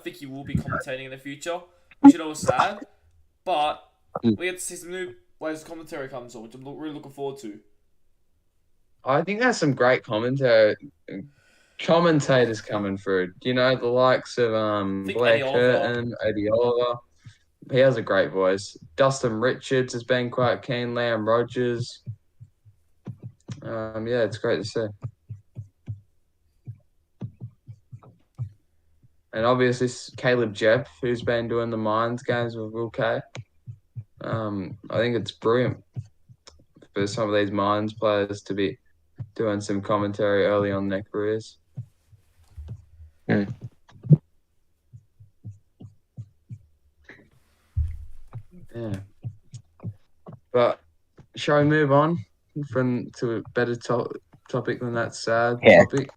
think he will be commentating in the future, which is always sad. But we get to see some new ways of commentary comes on, which I'm really looking forward to. I think there's some great commentators coming through. You know, the likes of I think Eddie Blake Oliver. Hurton, Eddie Oliver. He has a great voice. Dustin Richards has been quite keen. Liam Rogers. Yeah, it's great to see. And obviously Caleb Jeff, who's been doing the Mines games with Will K. I think it's brilliant for some of these Mines players to be doing some commentary early on in their careers. Mm. Yeah. But shall we move on to a better topic than that sad Yeah. topic?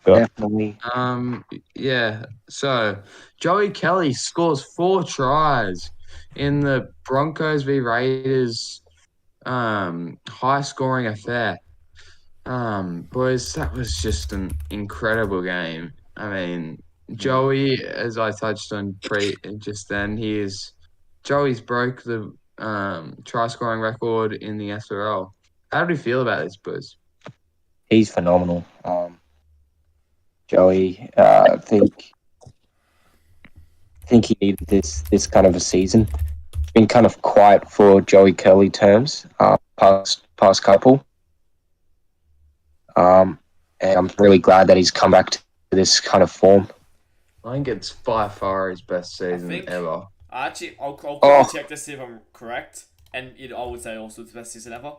Definitely. Yeah. So Joey Kelly scores 4 tries in the Broncos v Raiders high scoring affair. Boys, that was just an incredible game. I mean, Joey, as I touched on just then, Joey's broke the try scoring record in the SRL. How do you feel about this, boys? He's phenomenal. Joey, I think he needed this kind of a season. It's been kind of quiet for Joey Curley terms, past couple. And I'm really glad that he's come back to this kind of form. I think it's by far his best season ever. I'll quickly check to see if I'm correct, and I would say also it's the best season ever.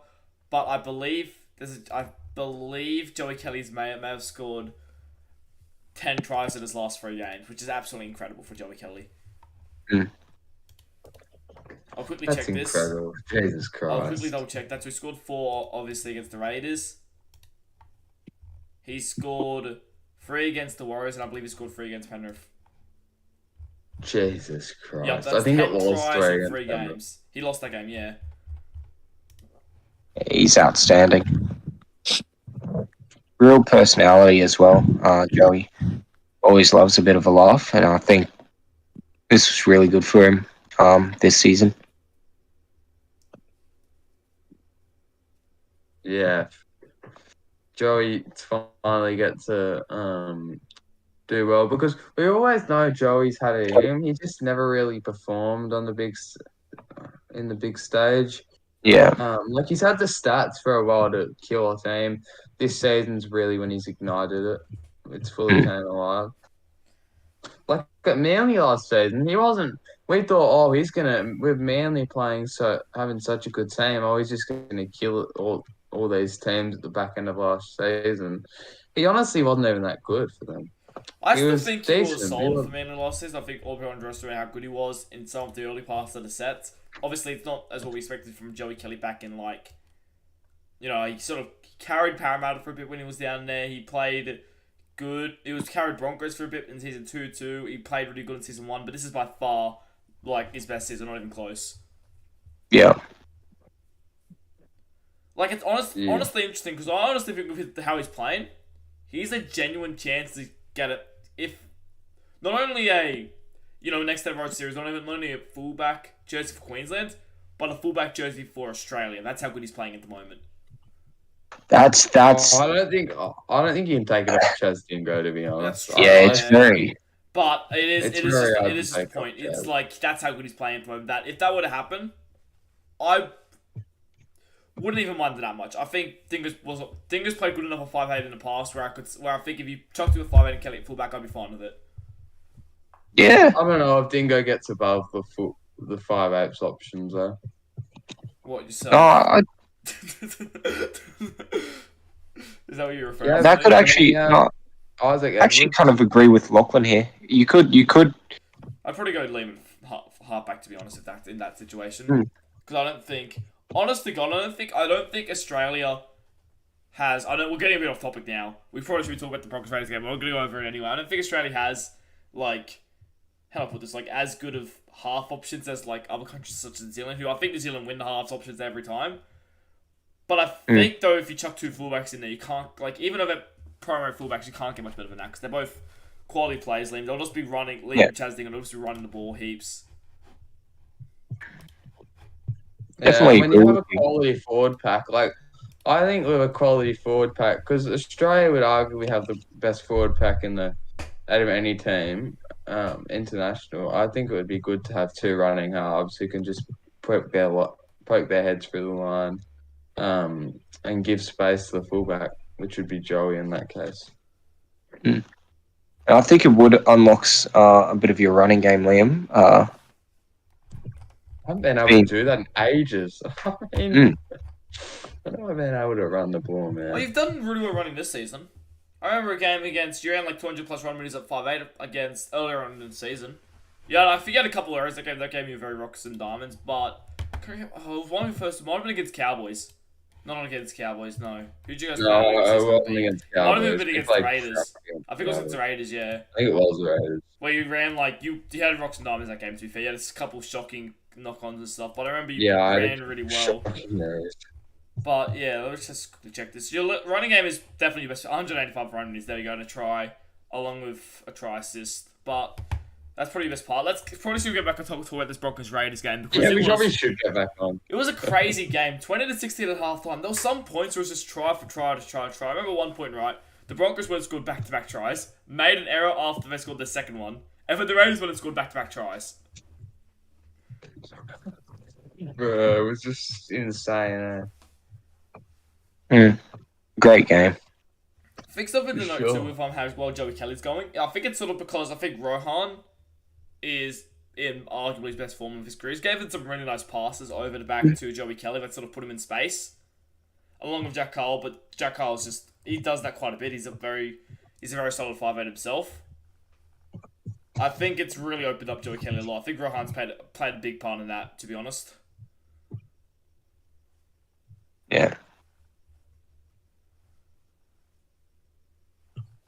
But I believe Joey Kelly's may have scored 10 tries in his last 3 games, which is absolutely incredible for Joey Kelly. Mm. I'll quickly That's check this. incredible. Jesus Christ. I'll quickly double check that. So he scored 4, obviously, against the Raiders. He scored 3 against the Warriors, and I believe he scored 3 against Penrith. Jesus Christ. Yep, that's I think 10 it was tries 3 in 3 against games. He lost that game, yeah. He's outstanding. Real personality as well, Joey. Always loves a bit of a laugh, and I think this was really good for him this season. Yeah, Joey finally get to do well because we always know Joey's had it in him. He just never really performed on in the big stage. Yeah. Like he's had the stats for a while to kill a team. This season's really when he's ignited it. It's fully came alive. Like at Manly last season, he wasn't. We thought, oh, he's gonna with Manly playing having such a good team. Oh, he's just gonna kill all these teams at the back end of last season. He honestly wasn't even that good for them. I He still was think he was decent. solid for Manly last season. I think all people underestimated how good he was in some of the early parts of the sets. Obviously, it's not as what we expected from Joey Kelly back in, like, you know, he sort of carried Parramatta for a bit when he was down there. He played good. He was carried Broncos for a bit in season 2 too. He played really good in season 1, but this is by far, like, his best season, not even close. Yeah. Like, it's honestly interesting because I honestly think with how he's playing, he's a genuine chance to get it. If not only next ever Road Series, not only a fullback jersey for Queensland, but a fullback jersey for Australia. That's how good he's playing at the moment. That's. I don't think you can take it off Chesty and go. To be honest, That's true. It's very. But it is just the point. Chaz. It's like that's how good he's playing at the moment. That if that were to happen, I wouldn't even mind it that much. I think Dinger's played good enough at 5'8" in the past where I think if you chucked him at 5'8" and Kelly at fullback, I'd be fine with it. Yeah. I don't know if Dingo gets above the 5'8" options though. What you say? No, Is that what you're referring to? that could actually. No, Isaac actually, kind of agree with Lachlan here. You could. I'd probably go Lehman halfback to be honest in that situation because I don't think. Honest to God, I don't think Australia has. We're getting a bit off topic now. We probably should be talking about the Broncos Raiders game, but we're going to go over it anyway. I don't think Australia has how do I put this? Like as good of half options as like other countries such as New Zealand, who I think New Zealand win the halves options every time. But I think though, if you chuck two fullbacks in there, you can't even though they're primary fullbacks, you can't get much better than that because they're both quality players. Liam, they'll just be running. Liam and Chaz, they'll just be running the ball heaps. Definitely. When you have a quality forward pack, I think with a quality forward pack, because Australia would arguably have the best forward pack out of any team, international. I think it would be good to have two running halves who can just poke their heads through the line, and give space to the fullback, which would be Joey in that case. I think it would unlock a bit of your running game, Liam. I haven't been able to do that in ages. I mean, I haven't been able to run the ball, man. Well, you've done really well running this season. I remember a game against you ran 200 plus run minutes at 5'8" against earlier on in the season. Yeah, I forget a couple errors that gave me very rocks and diamonds, but it was one of the first. Might have been against Cowboys. Not against Cowboys, no. Who'd you guys play? No, it wasn't against Cowboys. Might have been against the Raiders. I think it was against the Raiders, yeah. I think it was the Raiders. Where you ran you had rocks and diamonds that game, to be fair. You had a couple shocking knock-ons and stuff, but I remember you ran really well. But yeah, let's just quickly check this. Your running game is definitely your best. 185 running minutes. There you go, and a try, along with a try assist. But that's probably your best part. Let's probably should get back and talk about this Broncos Raiders game because we probably should get back on. It was a crazy game, 20-16 at half time. There were some points where it was just try for try to try to try. I remember one point, right? The Broncos went and scored back-to-back tries, made an error after they scored their second one, and for the Raiders went and scored back-to-back tries. Bro, it was just insane. Great game. Fixed up in the note too with how well Joey Kelly's going. I think it's sort of because I think Rohan is in arguably his best form of his career. He's given some really nice passes over the back to Joey Kelly that sort of put him in space, along with Jack Carl. But Jack Carl's he does that quite a bit. He's a very solid 5'8" himself. I think it's really opened up Joey Kelly a lot. I think Rohan's played a big part in that, to be honest. Yeah.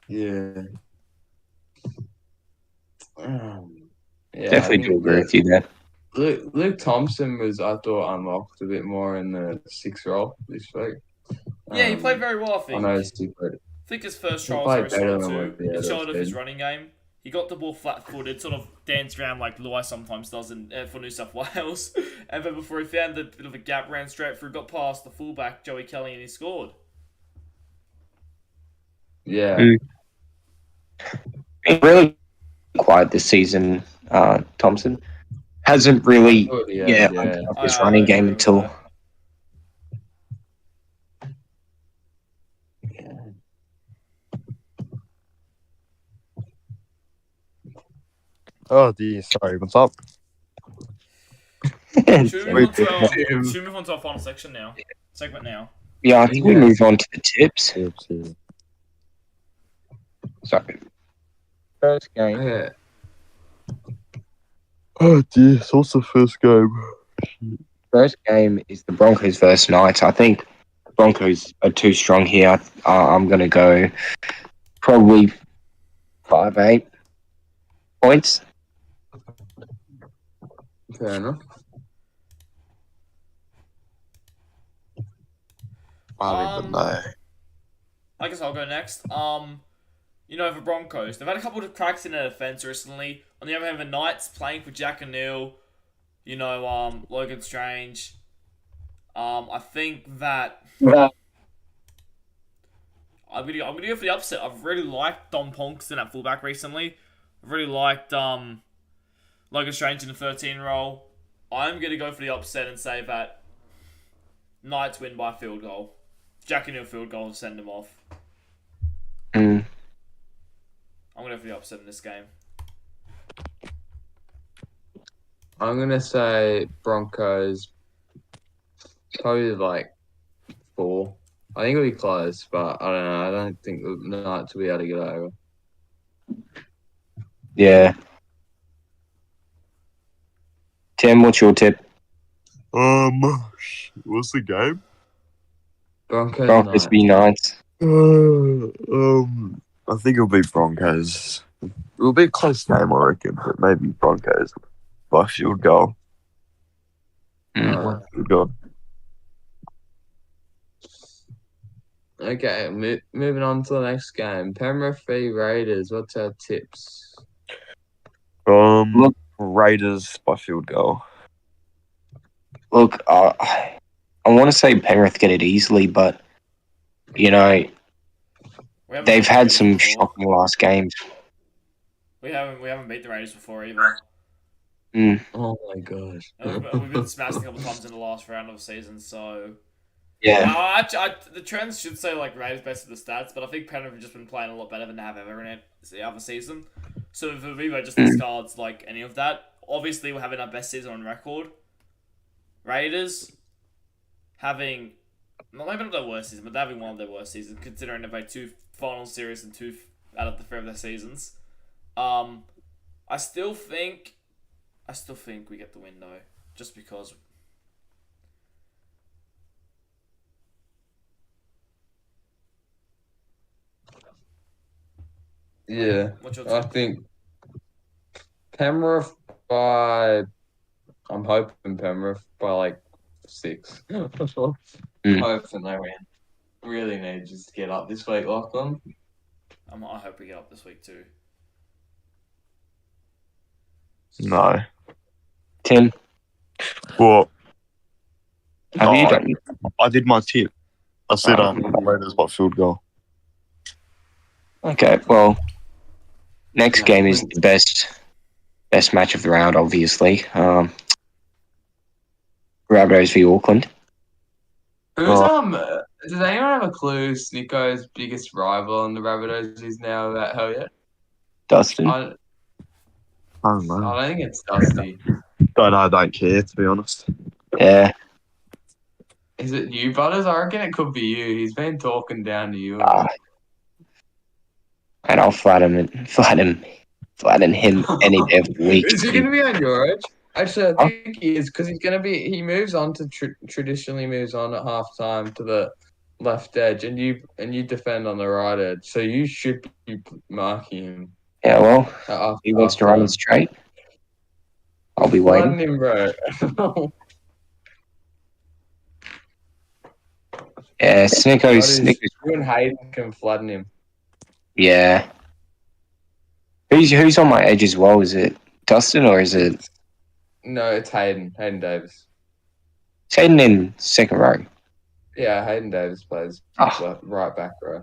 Yeah. Definitely do agree with you there. Luke Thompson was, I thought, unlocked a bit more in the 6 role this week. Yeah, he played very well, I I think. noticed I think his first he trial was very played better solid than too. what he It had showed off his said. running game. He got the ball flat-footed, sort of danced around like Luai sometimes does for New South Wales. And then before he found a bit of a gap, ran straight through, got past the fullback, Joey Kelly, and he scored. Yeah. Been really quiet this season, Thompson. Hasn't really, I thought he had, yeah. up his running game until. Oh dear, sorry, what's up? Should we move on to our final segment now? Yeah, I think we move on to the tips. Sorry. First game. Yeah. Oh dear, so what's the first game? First game is the Broncos versus Knights. I think the Broncos are too strong here. I'm going to go probably 5-8 points. Fair enough. I don't even know. I guess I'll go next. The Broncos, they've had a couple of cracks in their defense recently. On the other hand, the Knights playing for Jack O'Neill, Logan Strange. I think that I'm gonna go for the upset. I've really liked Dom Ponkston at fullback recently. I've really liked Logan Strange in the 13 role. I'm gonna go for the upset and say that Knights win by field goal. Jack O'Neill field goal to send them off. I'm gonna go for the upset in this game. I'm going to say Broncos, probably like 4. I think it'll be close, but I don't know. I don't think the Knights will be able to get over. Yeah. Tim, what's your tip? What's the game? Broncos v Knights. I think it'll be Broncos. It'll be a close game, I reckon, but maybe Broncos by field goal. Field goal. Okay, moving on to the next game. Penrith v Raiders. What's our tips? Look, Raiders by field goal. Look, I want to say Penrith get it easily, but they've had some shocking last games. We haven't beat the Raiders before either. Oh my gosh. We've been smashed a couple times in the last round of the season, so Yeah. the trends should say like Raiders best of the stats, but I think Penrith have just been playing a lot better than they have ever in the other season. So if Vivo just discards like any of that, obviously we're having our best season on record. Raiders having maybe not their worst season, but they're having one of their worst seasons considering they've played 2 final series and 2 out of the 3 of their seasons. I still think we get the win though, just because. Yeah, What's your I tip? think Penrith by. I'm hoping Penrith by like 6. Hoping they win. Really need just to get up this week, Lachlan. I hope we get up this week too. No. Tim, What? have you done? I did my tip. I said Raiders by field goal. Okay, well, next game is the best match of the round, obviously. Rabbitohs v Auckland. Does anyone have a clue Snicko's biggest rival on the Rabbitohs is now about hell yet? Dustin. I don't know. don't think it's Dusty. I don't care, to be honest. Yeah. Is it you, Butters? I reckon it could be you. He's been talking down to you. And I'll flatten him any day of the week. Is he going to be on your edge? Actually, I think he is because he moves on to traditionally moves on at halftime to the left edge, and you defend on the right edge, so you should be marking him. Yeah, well, he wants to run it straight. I'll be Flooding waiting. him, bro. Yeah, Snicko's. You and Hayden can flooding him. Yeah. Who's on my edge as well? Is it Dustin or is it No, it's Hayden. Hayden Davis. Hayden in second row? Yeah, Hayden Davis plays Oh. right back row.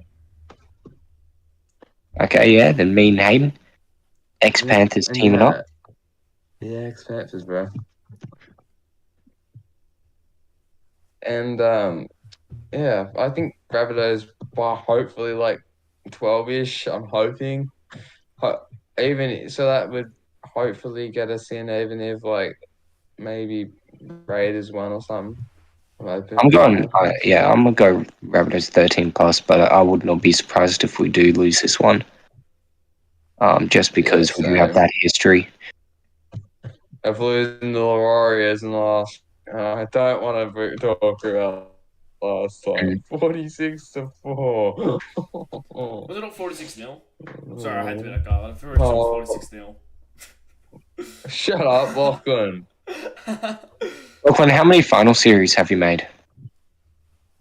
Okay, yeah, then me and Hayden. Ex-Panthers teaming up. Yeah, ex-Panthers, bro. And yeah, I think Rabbitohs by hopefully like 12-ish. I'm hoping, even so that would hopefully get us in, even if like maybe Raiders won or something. I'm gonna go Rabbitohs 13 plus, but I would not be surprised if we do lose this one. Just because we do have that history. Of losing the Warriors in the last. I don't want to talk about last time. 46-4. Was it not 46-0? Sorry, I had to be that guy. I thought it was 46-0. Shut up, Lachlan. Lachlan, how many final series have you made?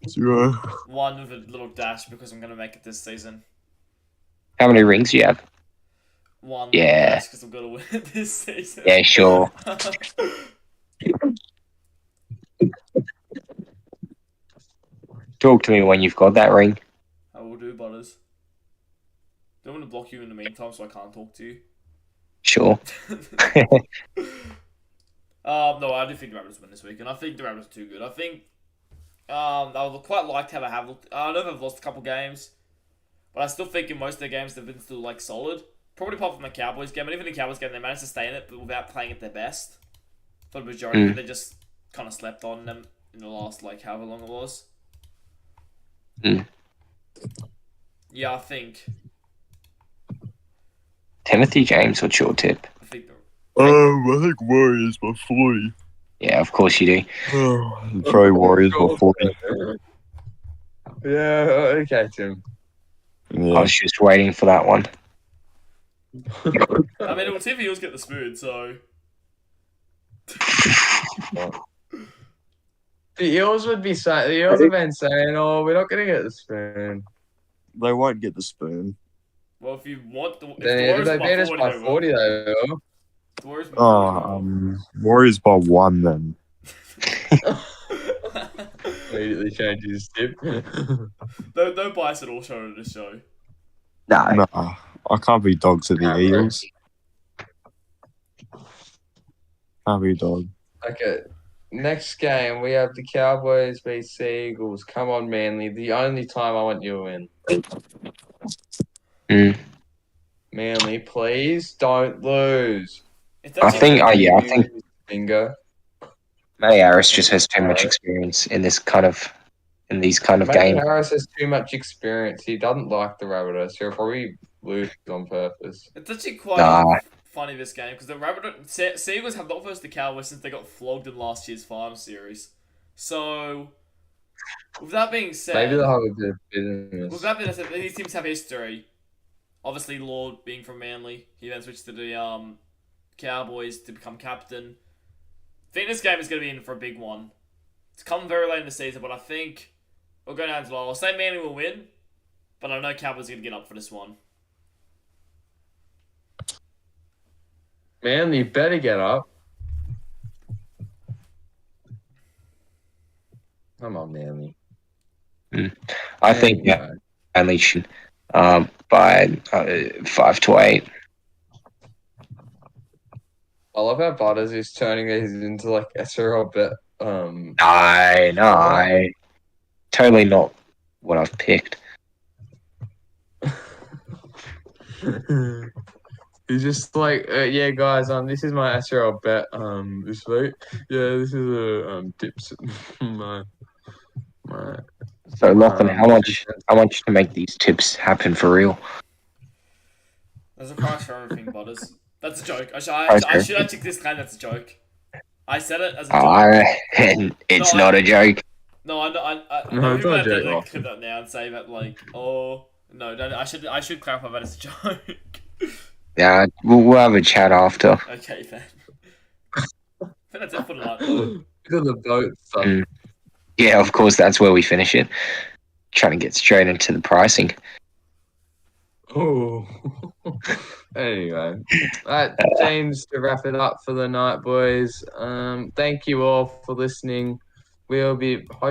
0. One with a little dash because I'm going to make it this season. How many rings do you have? One Yeah. because I'm going to win it this season. Yeah, sure. Talk to me when you've got that ring. I will do, Butters. Don't want to block you in the meantime so I can't talk to you. Sure. No, I do think the Rabbits win this week, and I think the Rabbits are too good. I think I would quite like how they have looked. I know they've lost a couple games, but I still think in most of their games they've been still like solid. Probably apart from the Cowboys game, and even the Cowboys game they managed to stay in it, but without playing at their best. For the majority of it, they just kind of slept on them in the last like however long it was. Yeah, I think. Timothy James, what's your tip? I think. I think Warriors by 40. Yeah, of course you do. Probably Warriors by 40. Yeah, okay, Tim. Yeah. I was just waiting for that one. I mean, it will see if Eagles get the spoon, so. The Eels would be saying, the Eels have been saying, "Oh, we're not going to get the spoon." They won't get the spoon. Well, if you want the, if Then the if they beat us by 40, they will. The Warriors by 40. Warriors by 1 then. Immediately change his tip. No bias at all shown on this show. No. Nah, I can't be dog to the Eagles. Can't be dog. Okay. Next game, we have the Cowboys v Eagles. Come on, Manly. The only time I want you to win. Manly, please don't lose. I think Bingo. Matty Harris just has too much experience in these kind of games. Harris has too much experience. He doesn't like the Rabbitohs. He'll probably lose on purpose. It's actually quite funny this game because the Seagulls have not versed the Cowboys since they got flogged in last year's final series. So, with that being said, maybe they'll have a bit of business. With that being said, these teams have history. Obviously, Lord being from Manly, he then switched to the Cowboys to become captain. I think this game is going to be in for a big one. It's come very late in the season, but I think we'll go down to I'll say Manly will win, but I know Cowboys are going to get up for this one. Manly better get up. Come on, Manly. I think Manly should by 5 to 8. I love how Butters is turning these into like SRL bet. No, totally not what I've picked. He's just like, yeah, guys. This is my SRL bet. This week, yeah, this is a tips. my. So, Lachlan, how much to make these tips happen for real? There's a price for everything, Butters. That's a joke. I should actually this claim that's a joke. I said it as a joke. It's not a joke. No, I No, it's not a joke. Like, clip that now and say that like, oh no, I should clarify that as a joke. Yeah, we'll have a chat after. Okay, then. think that's it for tonight. Look at the boat stuff. Yeah, of course, that's where we finish it. Trying to get straight into the pricing. Oh. Anyway, that seems to wrap it up for the night, boys. Thank you all for listening. We'll be hopefully